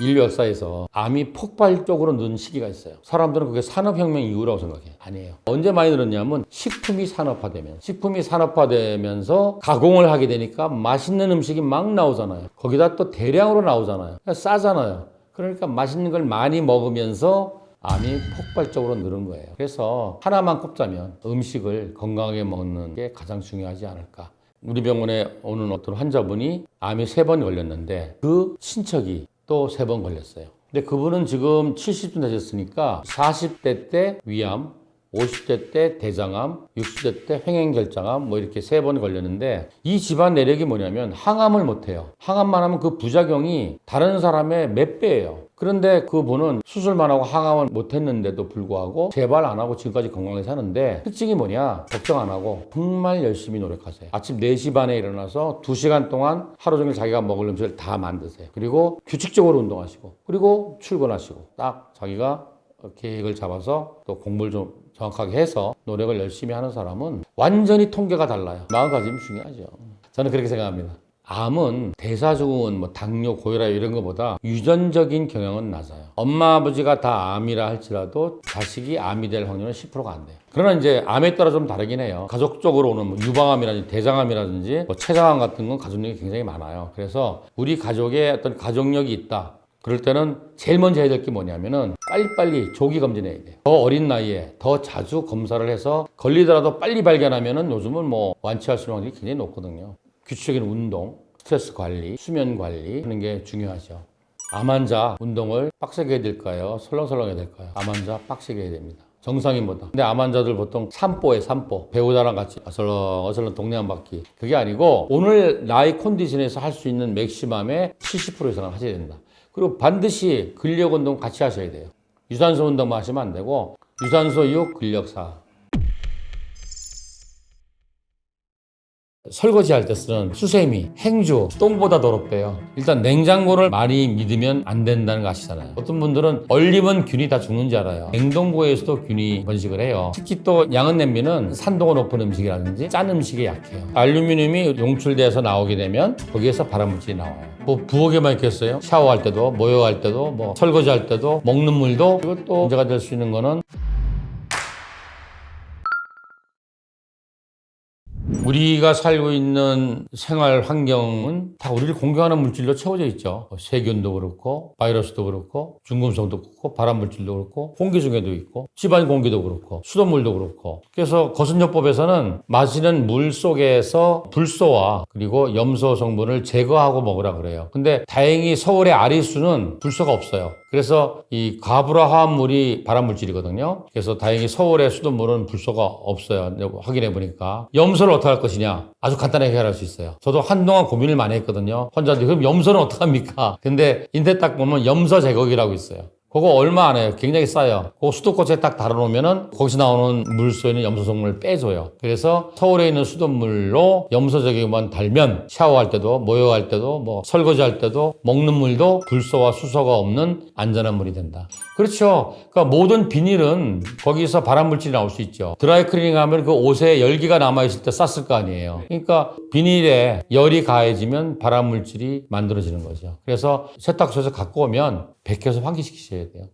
인류 역사에서 암이 폭발적으로 는 시기가 있어요. 사람들은 그게 산업혁명 이후라고 생각해. 아니에요. 언제 많이 늘었냐면 식품이 산업화되면서 가공을 하게 되니까 맛있는 음식이 막 나오잖아요. 거기다 또 대량으로 나오잖아요. 그러니까 싸잖아요. 그러니까 맛있는 걸 많이 먹으면서 암이 폭발적으로 늘은 거예요. 그래서 하나만 꼽자면 음식을 건강하게 먹는 게 가장 중요하지 않을까. 우리 병원에 오는 어떤 환자분이 암이 3번 걸렸는데 그 친척이 또 3번 걸렸어요. 근데 그분은 지금 70쯤 되셨으니까 40대 때 위암, 50대 때 대장암, 60대 때 횡행결장암 뭐 이렇게 3번 걸렸는데 이 집안 내력이 뭐냐면 항암을 못해요. 항암만 하면 그 부작용이 다른 사람의 몇 배예요. 그런데 그분은 수술만 하고 항암을 못했는데도 불구하고 재발 안 하고 지금까지 건강하게 사는데 특징이 뭐냐? 걱정 안 하고 정말 열심히 노력하세요. 아침 4시 반에 일어나서 2시간 동안 하루 종일 자기가 먹을 음식을 다 만드세요. 그리고 규칙적으로 운동하시고 그리고 출근하시고 딱 자기가 계획을 잡아서 또 공부를 좀 정확하게 해서 노력을 열심히 하는 사람은 완전히 통계가 달라요. 마음가짐이 중요하죠. 저는 그렇게 생각합니다. 암은 대사증후군, 뭐 당뇨, 고혈압 이런 것보다 유전적인 경향은 낮아요. 엄마, 아버지가 다 암이라 할지라도 자식이 암이 될 확률은 10%가 안 돼요. 그러나 이제 암에 따라 좀 다르긴 해요. 가족적으로 오는 뭐 유방암이라든지 대장암이라든지 뭐 췌장암 같은 건 가족력이 굉장히 많아요. 그래서 우리 가족에 어떤 가족력이 있다. 그럴 때는 제일 먼저 해야 될 게 뭐냐면은 빨리빨리 조기 검진해야 돼요. 더 어린 나이에 더 자주 검사를 해서 걸리더라도 빨리 발견하면은 요즘은 뭐 완치할 수 있는 확률이 굉장히 높거든요. 규칙적인 운동, 스트레스 관리, 수면 관리 하는 게 중요하죠. 암 환자 운동을 빡세게 해야 될까요? 설렁설렁 해야 될까요? 암 환자 빡세게 해야 됩니다. 정상인보다. 근데 암 환자들 보통 산보에 산보. 배우자랑 같이 어설렁 동네 한 바퀴. 그게 아니고 오늘 나의 컨디션에서 할 수 있는 맥시멈의 70% 이상은 하셔야 된다. 그리고 반드시 근력 운동 같이 하셔야 돼요. 유산소 운동만 하시면 안 되고 유산소 6, 근력 4. 설거지할 때 쓰는 수세미, 행주, 똥보다 더럽대요. 일단 냉장고를 많이 믿으면 안 된다는 거 아시잖아요. 어떤 분들은 얼리면 균이 다 죽는 줄 알아요. 냉동고에서도 균이 번식을 해요. 특히 또 양은 냄비는 산도가 높은 음식이라든지 짠 음식에 약해요. 알루미늄이 용출돼서 나오게 되면 거기에서 발암물질이 나와요. 뭐 부엌에만 있겠어요? 샤워할 때도, 모욕할 때도, 뭐 설거지할 때도, 먹는 물도. 그리고 또 문제가 될 수 있는 거는 우리가 살고 있는 생활 환경은 다 우리를 공격하는 물질로 채워져 있죠. 세균도 그렇고 바이러스도 그렇고 중금속도 그렇고 발암물질도 그렇고 공기 중에도 있고 집안 공기도 그렇고 수돗물도 그렇고. 그래서 거순요법에서는 마시는 물 속에서 불소와 그리고 염소 성분을 제거하고 먹으라 그래요. 근데 다행히 서울의 아리수는 불소가 없어요. 그래서 이 가브라 화합물이 발암물질이거든요. 그래서 다행히 서울의 수돗물은 불소가 없어요. 확인해 보니까. 염소를 어떻게 할 것이냐? 아주 간단하게 해결할 수 있어요. 저도 한동안 고민을 많이 했거든요. 혼자인데 그럼 염소는 어떡합니까? 근데 인터넷 딱 보면 염소 제거기라고 있어요. 그거 얼마 안 해요. 굉장히 싸요. 그거 수도꼭지에 딱 달아놓으면은 거기서 나오는 물소에 있는 염소 성분을 빼줘요. 그래서 서울에 있는 수돗물로 염소 제거기만 달면 샤워할 때도, 모욕할 때도, 뭐 설거지할 때도, 먹는 물도 불소와 수소가 없는 안전한 물이 된다. 그렇죠. 그러니까 모든 비닐은 거기서 발암물질이 나올 수 있죠. 드라이클리닝 하면 그 옷에 열기가 남아있을 때 쌌을 거 아니에요. 그러니까 비닐에 열이 가해지면 발암물질이 만들어지는 거죠. 그래서 세탁소에서 갖고 오면 벗겨서 환기시키셔야 돼요.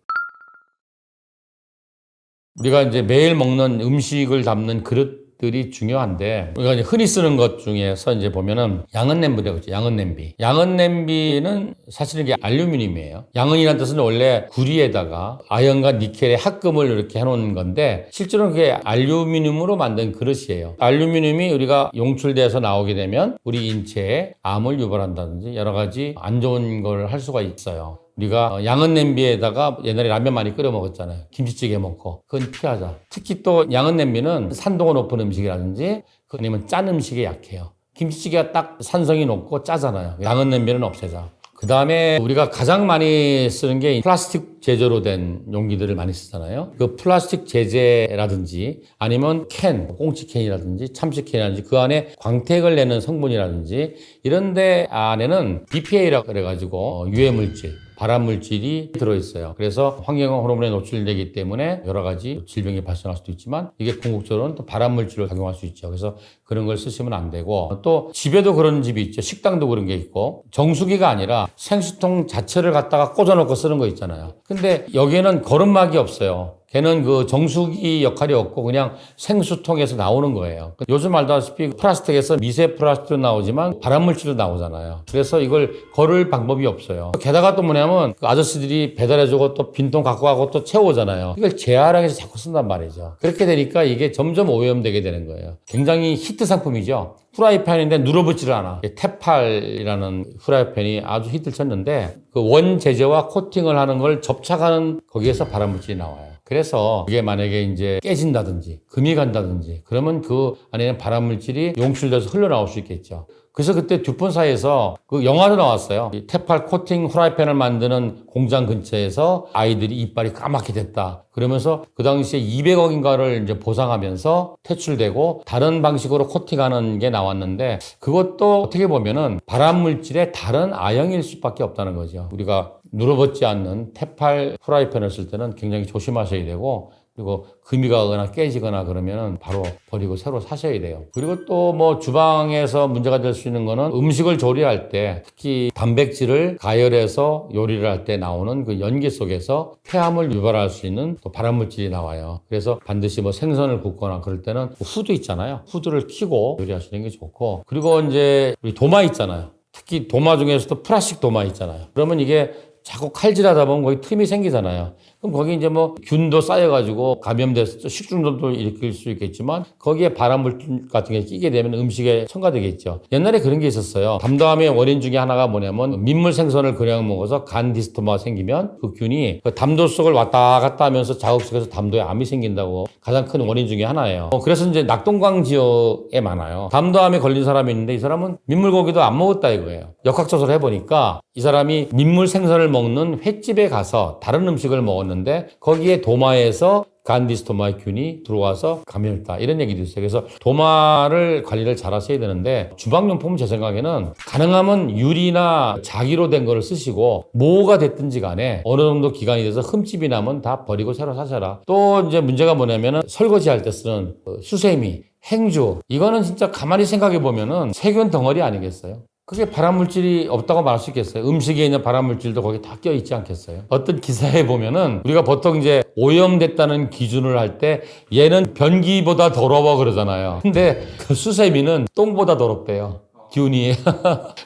우리가 이제 매일 먹는 음식을 담는 그릇들이 중요한데, 우리가 이제 흔히 쓰는 것 중에서 이제 보면은 양은 냄비라고 있죠. 양은 냄비. 양은 냄비는 사실 이게 알루미늄이에요. 양은이라는 뜻은 원래 구리에다가 아연과 니켈의 합금을 이렇게 해놓은 건데, 실제로는 그게 알루미늄으로 만든 그릇이에요. 알루미늄이 우리가 용출돼서 나오게 되면 우리 인체에 암을 유발한다든지 여러 가지 안 좋은 걸 할 수가 있어요. 우리가 양은 냄비에다가 옛날에 라면 많이 끓여 먹었잖아요. 김치찌개 먹고. 그건 피하자. 특히 또 양은 냄비는 산도가 높은 음식이라든지 아니면 짠 음식에 약해요. 김치찌개가 딱 산성이 높고 짜잖아요. 양은 냄비는 없애자. 그 다음에 우리가 가장 많이 쓰는 게 플라스틱 제조로 된 용기들을 많이 쓰잖아요. 그 플라스틱 제재라든지 아니면 캔, 꽁치캔이라든지 참치캔이라든지 그 안에 광택을 내는 성분이라든지 이런 데 안에는 BPA라고 그래가지고 유해물질, 발암물질이 들어있어요. 그래서 환경 호르몬에 노출되기 때문에 여러 가지 질병이 발생할 수도 있지만 이게 궁극적으로는 또 발암물질을 작용할 수 있죠. 그래서 그런 걸 쓰시면 안 되고, 또 집에도 그런 집이 있죠. 식당도 그런 게 있고, 정수기가 아니라 생수통 자체를 갖다가 꽂아놓고 쓰는 거 있잖아요. 근데 여기에는 거름막이 없어요. 걔는 그 정수기 역할이 없고 그냥 생수통에서 나오는 거예요. 요즘 알다시피 플라스틱에서 미세 플라스틱도 나오지만 발암물질도 나오잖아요. 그래서 이걸 걸을 방법이 없어요. 게다가 또 뭐냐면 그 아저씨들이 배달해주고 또 빈통 갖고 가고 또 채우잖아요. 이걸 재활용해서 자꾸 쓴단 말이죠. 그렇게 되니까 이게 점점 오염되게 되는 거예요. 굉장히 히트 상품이죠. 프라이팬인데 눌어붙지를 않아. 테팔이라는 프라이팬이 아주 히트를 쳤는데 그 원 제제와 코팅을 하는 걸 접착하는 거기에서 발암물질이 나와요. 그래서 이게 만약에 이제 깨진다든지 금이 간다든지 그러면 그 안에는 발암물질이 용출돼서 흘러나올 수 있겠죠. 그래서 그때 듀폰사에서 그 영화도 나왔어요. 이 테팔 코팅 프라이팬을 만드는 공장 근처에서 아이들이 이빨이 까맣게 됐다. 그러면서 그 당시에 200억인가를 이제 보상하면서 퇴출되고 다른 방식으로 코팅하는 게 나왔는데, 그것도 어떻게 보면은 발암물질의 다른 아형일 수밖에 없다는 거죠. 우리가 눌어붙지 않는 테팔 프라이팬을 쓸 때는 굉장히 조심하셔야 되고, 그리고 금이 가거나 깨지거나 그러면 바로 버리고 새로 사셔야 돼요. 그리고 또 뭐 주방에서 문제가 될 수 있는 거는 음식을 조리할 때 특히 단백질을 가열해서 요리를 할 때 나오는 그 연기 속에서 폐암을 유발할 수 있는 또 발암물질이 나와요. 그래서 반드시 뭐 생선을 굽거나 그럴 때는 후드 있잖아요. 후드를 켜고 요리하시는 게 좋고, 그리고 이제 우리 도마 있잖아요. 특히 도마 중에서도 플라스틱 도마 있잖아요. 그러면 이게 자꾸 칼질하다 보면 거기 틈이 생기잖아요. 그럼 거기 이제 뭐 균도 쌓여가지고 감염돼서 식중독도 일으킬 수 있겠지만 거기에 발암물질 같은 게 끼게 되면 음식에 첨가되겠죠. 옛날에 그런 게 있었어요. 담담의 원인 중에 하나가 뭐냐면 민물 생선을 그냥 먹어서 간 디스토마가 생기면 그 균이 그 담도 속을 왔다 갔다 하면서 자극시켜서 담도에 암이 생긴다고 가장 큰 원인 중에 하나예요. 그래서 이제 낙동강 지역에 많아요. 담도암에 걸린 사람이 있는데 이 사람은 민물고기도 안 먹었다 이거예요. 역학조사를 해보니까 이 사람이 민물 생선을 먹는 횟집에 가서 다른 음식을 먹었는데 거기에 도마에서 간디스토마균이 들어와서 감염했다. 이런 얘기도 있어요. 그래서 도마를 관리를 잘 하셔야 되는데 주방용품은 제 생각에는 가능하면 유리나 자기로 된 거를 쓰시고 뭐가 됐든지 간에 어느 정도 기간이 돼서 흠집이 나면 다 버리고 새로 사셔라. 또 이제 문제가 뭐냐면은 설거지할 때 쓰는 수세미, 행주 이거는 진짜 가만히 생각해 보면은 세균 덩어리 아니겠어요? 그게 발암물질이 없다고 말할 수 있겠어요? 음식에 있는 발암물질도 거기 다 껴있지 않겠어요? 어떤 기사에 보면은 우리가 보통 이제 오염됐다는 기준을 할 때 얘는 변기보다 더러워 그러잖아요. 근데 그 수세미는 똥보다 더럽대요. 균이.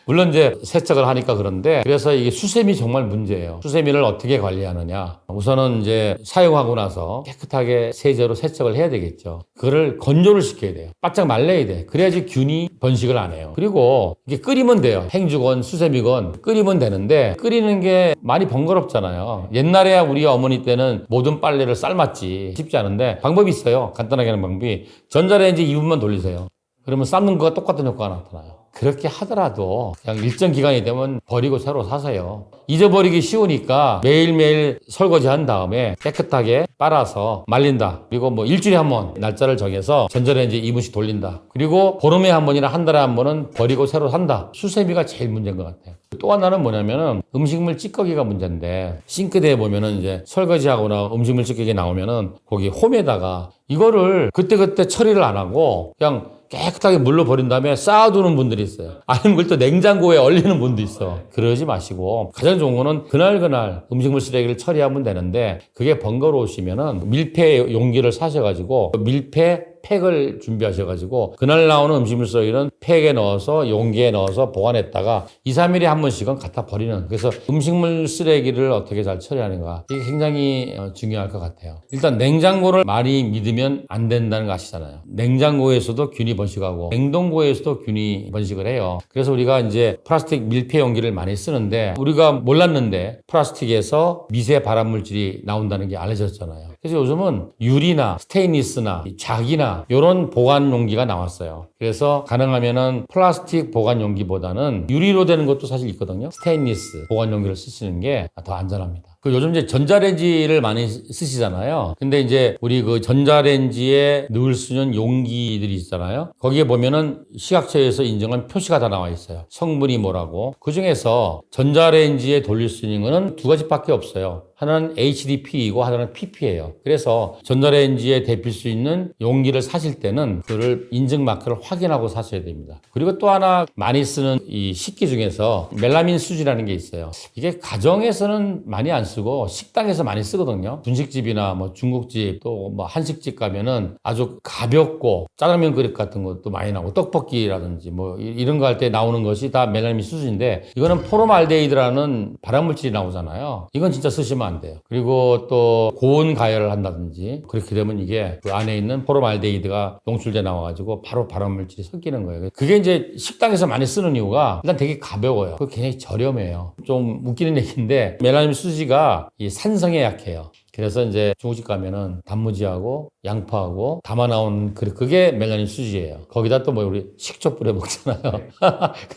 물론 이제 세척을 하니까 그런데 그래서 이게 수세미 정말 문제예요. 수세미를 어떻게 관리하느냐. 우선은 이제 사용하고 나서 깨끗하게 세제로 세척을 해야 되겠죠. 그거를 건조를 시켜야 돼요. 바짝 말려야 돼. 그래야지 균이 번식을 안 해요. 그리고 이게 끓이면 돼요. 행주건 수세미건 끓이면 되는데 끓이는 게 많이 번거롭잖아요. 옛날에 우리 어머니 때는 모든 빨래를 삶았지. 쉽지 않은데 방법이 있어요. 간단하게 하는 방법이 전자레인지 2분만 돌리세요. 그러면 삶는 거가 똑같은 효과가 나타나요. 그렇게 하더라도 그냥 일정 기간이 되면 버리고 새로 사세요. 잊어버리기 쉬우니까 매일매일 설거지한 다음에 깨끗하게 빨아서 말린다. 그리고 뭐 일주일에 한 번 날짜를 정해서 전자레인지 2분씩 돌린다. 그리고 보름에 한 번이나 한 달에 한 번은 버리고 새로 산다. 수세미가 제일 문제인 것 같아요. 또 하나는 뭐냐면은 음식물 찌꺼기가 문제인데 싱크대에 보면은 이제 설거지하거나 음식물 찌꺼기 나오면은 거기 홈에다가 이거를 그때그때 처리를 안 하고 그냥 깨끗하게 물로 버린 다음에 쌓아두는 분들이 있어요. 아니면 그걸 또 냉장고에 얼리는 분도 있어. 그러지 마시고 가장 좋은 거는 그날 음식물 쓰레기를 처리하면 되는데 그게 번거로우시면은 밀폐 용기를 사셔가지고 밀폐 팩을 준비하셔가지고 그날 나오는 음식물 쓰레기는 팩에 넣어서 용기에 넣어서 보관했다가 2, 3일에 한 번씩은 갖다 버리는 그래서 음식물 쓰레기를 어떻게 잘 처리하는가 이게 굉장히 중요할 것 같아요. 일단 냉장고를 많이 믿으면 안 된다는 거 아시잖아요. 냉장고에서도 균이 번식하고 냉동고에서도 균이 번식을 해요. 그래서 우리가 이제 플라스틱 밀폐 용기를 많이 쓰는데 우리가 몰랐는데 플라스틱에서 미세 발암물질이 나온다는 게 알려졌잖아요. 그래서 요즘은 유리나 스테인리스나 자기나 이런 보관 용기가 나왔어요. 그래서 가능하면은 플라스틱 보관 용기보다는 유리로 되는 것도 사실 있거든요. 스테인리스 보관 용기를 쓰시는 게 더 안전합니다. 그 요즘 이제 전자레인지를 많이 쓰시잖아요. 근데 이제 우리 그 전자레인지에 넣을 수 있는 용기들이 있잖아요. 거기에 보면은 식약처에서 인정한 표시가 다 나와 있어요. 성분이 뭐라고. 그 중에서 전자레인지에 돌릴 수 있는 거는 두 가지밖에 없어요. 하나는 HDP이고 하나는 PP예요. 그래서 전자레인지에 데필 수 있는 용기를 사실 때는 그를 인증 마크를 확인하고 사셔야 됩니다. 그리고 또 하나 많이 쓰는 이 식기 중에서 멜라민 수지라는 게 있어요. 이게 가정에서는 많이 안 쓰고 식당에서 많이 쓰거든요. 분식집이나 뭐 중국집 또 뭐 한식집 가면은 아주 가볍고 짜장면 그릇 같은 것도 많이 나오고 떡볶이라든지 뭐 이런 거 할 때 나오는 것이 다 멜라민 수지인데 이거는 포름알데히드라는 발암물질이 나오잖아요. 이건 진짜 쓰시면 안 돼요. 그리고 또 고온 가열을 한다든지 그렇게 되면 이게 그 안에 있는 포름알데히드가 농출돼 나와가지고 바로 발암물질이 섞이는 거예요. 그게 이제 식당에서 많이 쓰는 이유가 일단 되게 가벼워요. 그리고 굉장히 저렴해요. 좀 웃기는 얘기인데 멜라민 수지가 이 산성에 약해요. 그래서 이제 중국집 가면은 단무지하고 양파하고 담아 나온 그게 멜라닌 수지예요. 거기다 또 뭐 우리 식초 뿌려 먹잖아요.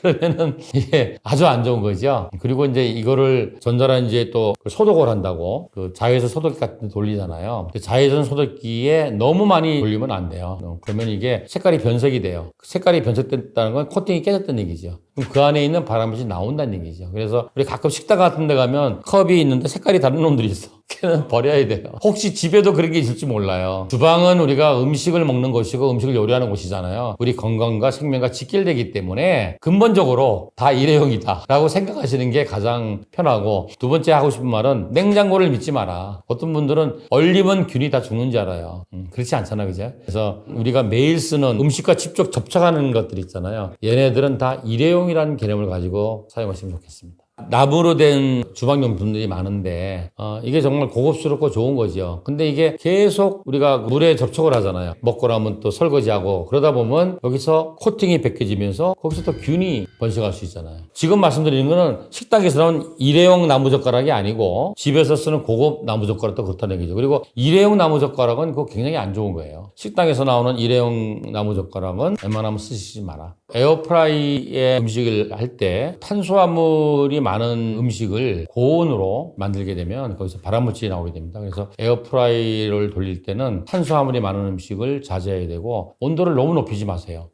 그러면은 이게 아주 안 좋은 거죠. 그리고 이제 이거를 전자레인지에 또 소독을 한다고 그 자외선 소독기 같은 데 돌리잖아요. 그 자외선 소독기에 너무 많이 돌리면 안 돼요. 그러면 이게 색깔이 변색이 돼요. 그 색깔이 변색됐다는 건 코팅이 깨졌다는 얘기죠. 그럼 그 안에 있는 발암물질이 나온다는 얘기죠. 그래서 우리 가끔 식당 같은 데 가면 컵이 있는데 색깔이 다른 놈들이 있어. 걔는 버려야 돼요. 혹시 집에도 그런 게 있을지 몰라요. 주방은 우리가 음식을 먹는 곳이고 음식을 요리하는 곳이잖아요. 우리 건강과 생명과 직결되기 때문에 근본적으로 다 일회용이다 라고 생각하시는 게 가장 편하고 두 번째 하고 싶은 말은 냉장고를 믿지 마라. 어떤 분들은 얼리면 균이 다 죽는 줄 알아요. 그렇지 않잖아, 그죠? 그래서 우리가 매일 쓰는 음식과 직접 접촉하는 것들 있잖아요. 얘네들은 다 일회용이라는 개념을 가지고 사용하시면 좋겠습니다. 나무로 된 주방용품들이 많은데 이게 정말 고급스럽고 좋은 거죠. 근데 이게 계속 우리가 물에 접촉을 하잖아요. 먹고 나면 또 설거지하고 그러다 보면 여기서 코팅이 벗겨지면서 거기서 또 균이 번식할 수 있잖아요. 지금 말씀드리는 거는 식당에서 나온 일회용 나무젓가락이 아니고 집에서 쓰는 고급 나무젓가락도 그렇다는 얘기죠. 그리고 일회용 나무젓가락은 그거 굉장히 안 좋은 거예요. 식당에서 나오는 일회용 나무젓가락은 웬만하면 쓰시지 마라. 에어프라이에 음식을 할 때 탄수화물이 많은 음식을 고온으로 만들게 되면 거기서 발암물질이 나오게 됩니다. 그래서 에어프라이를 돌릴 때는 탄수화물이 많은 음식을 자제해야 되고 온도를 너무 높이지 마세요.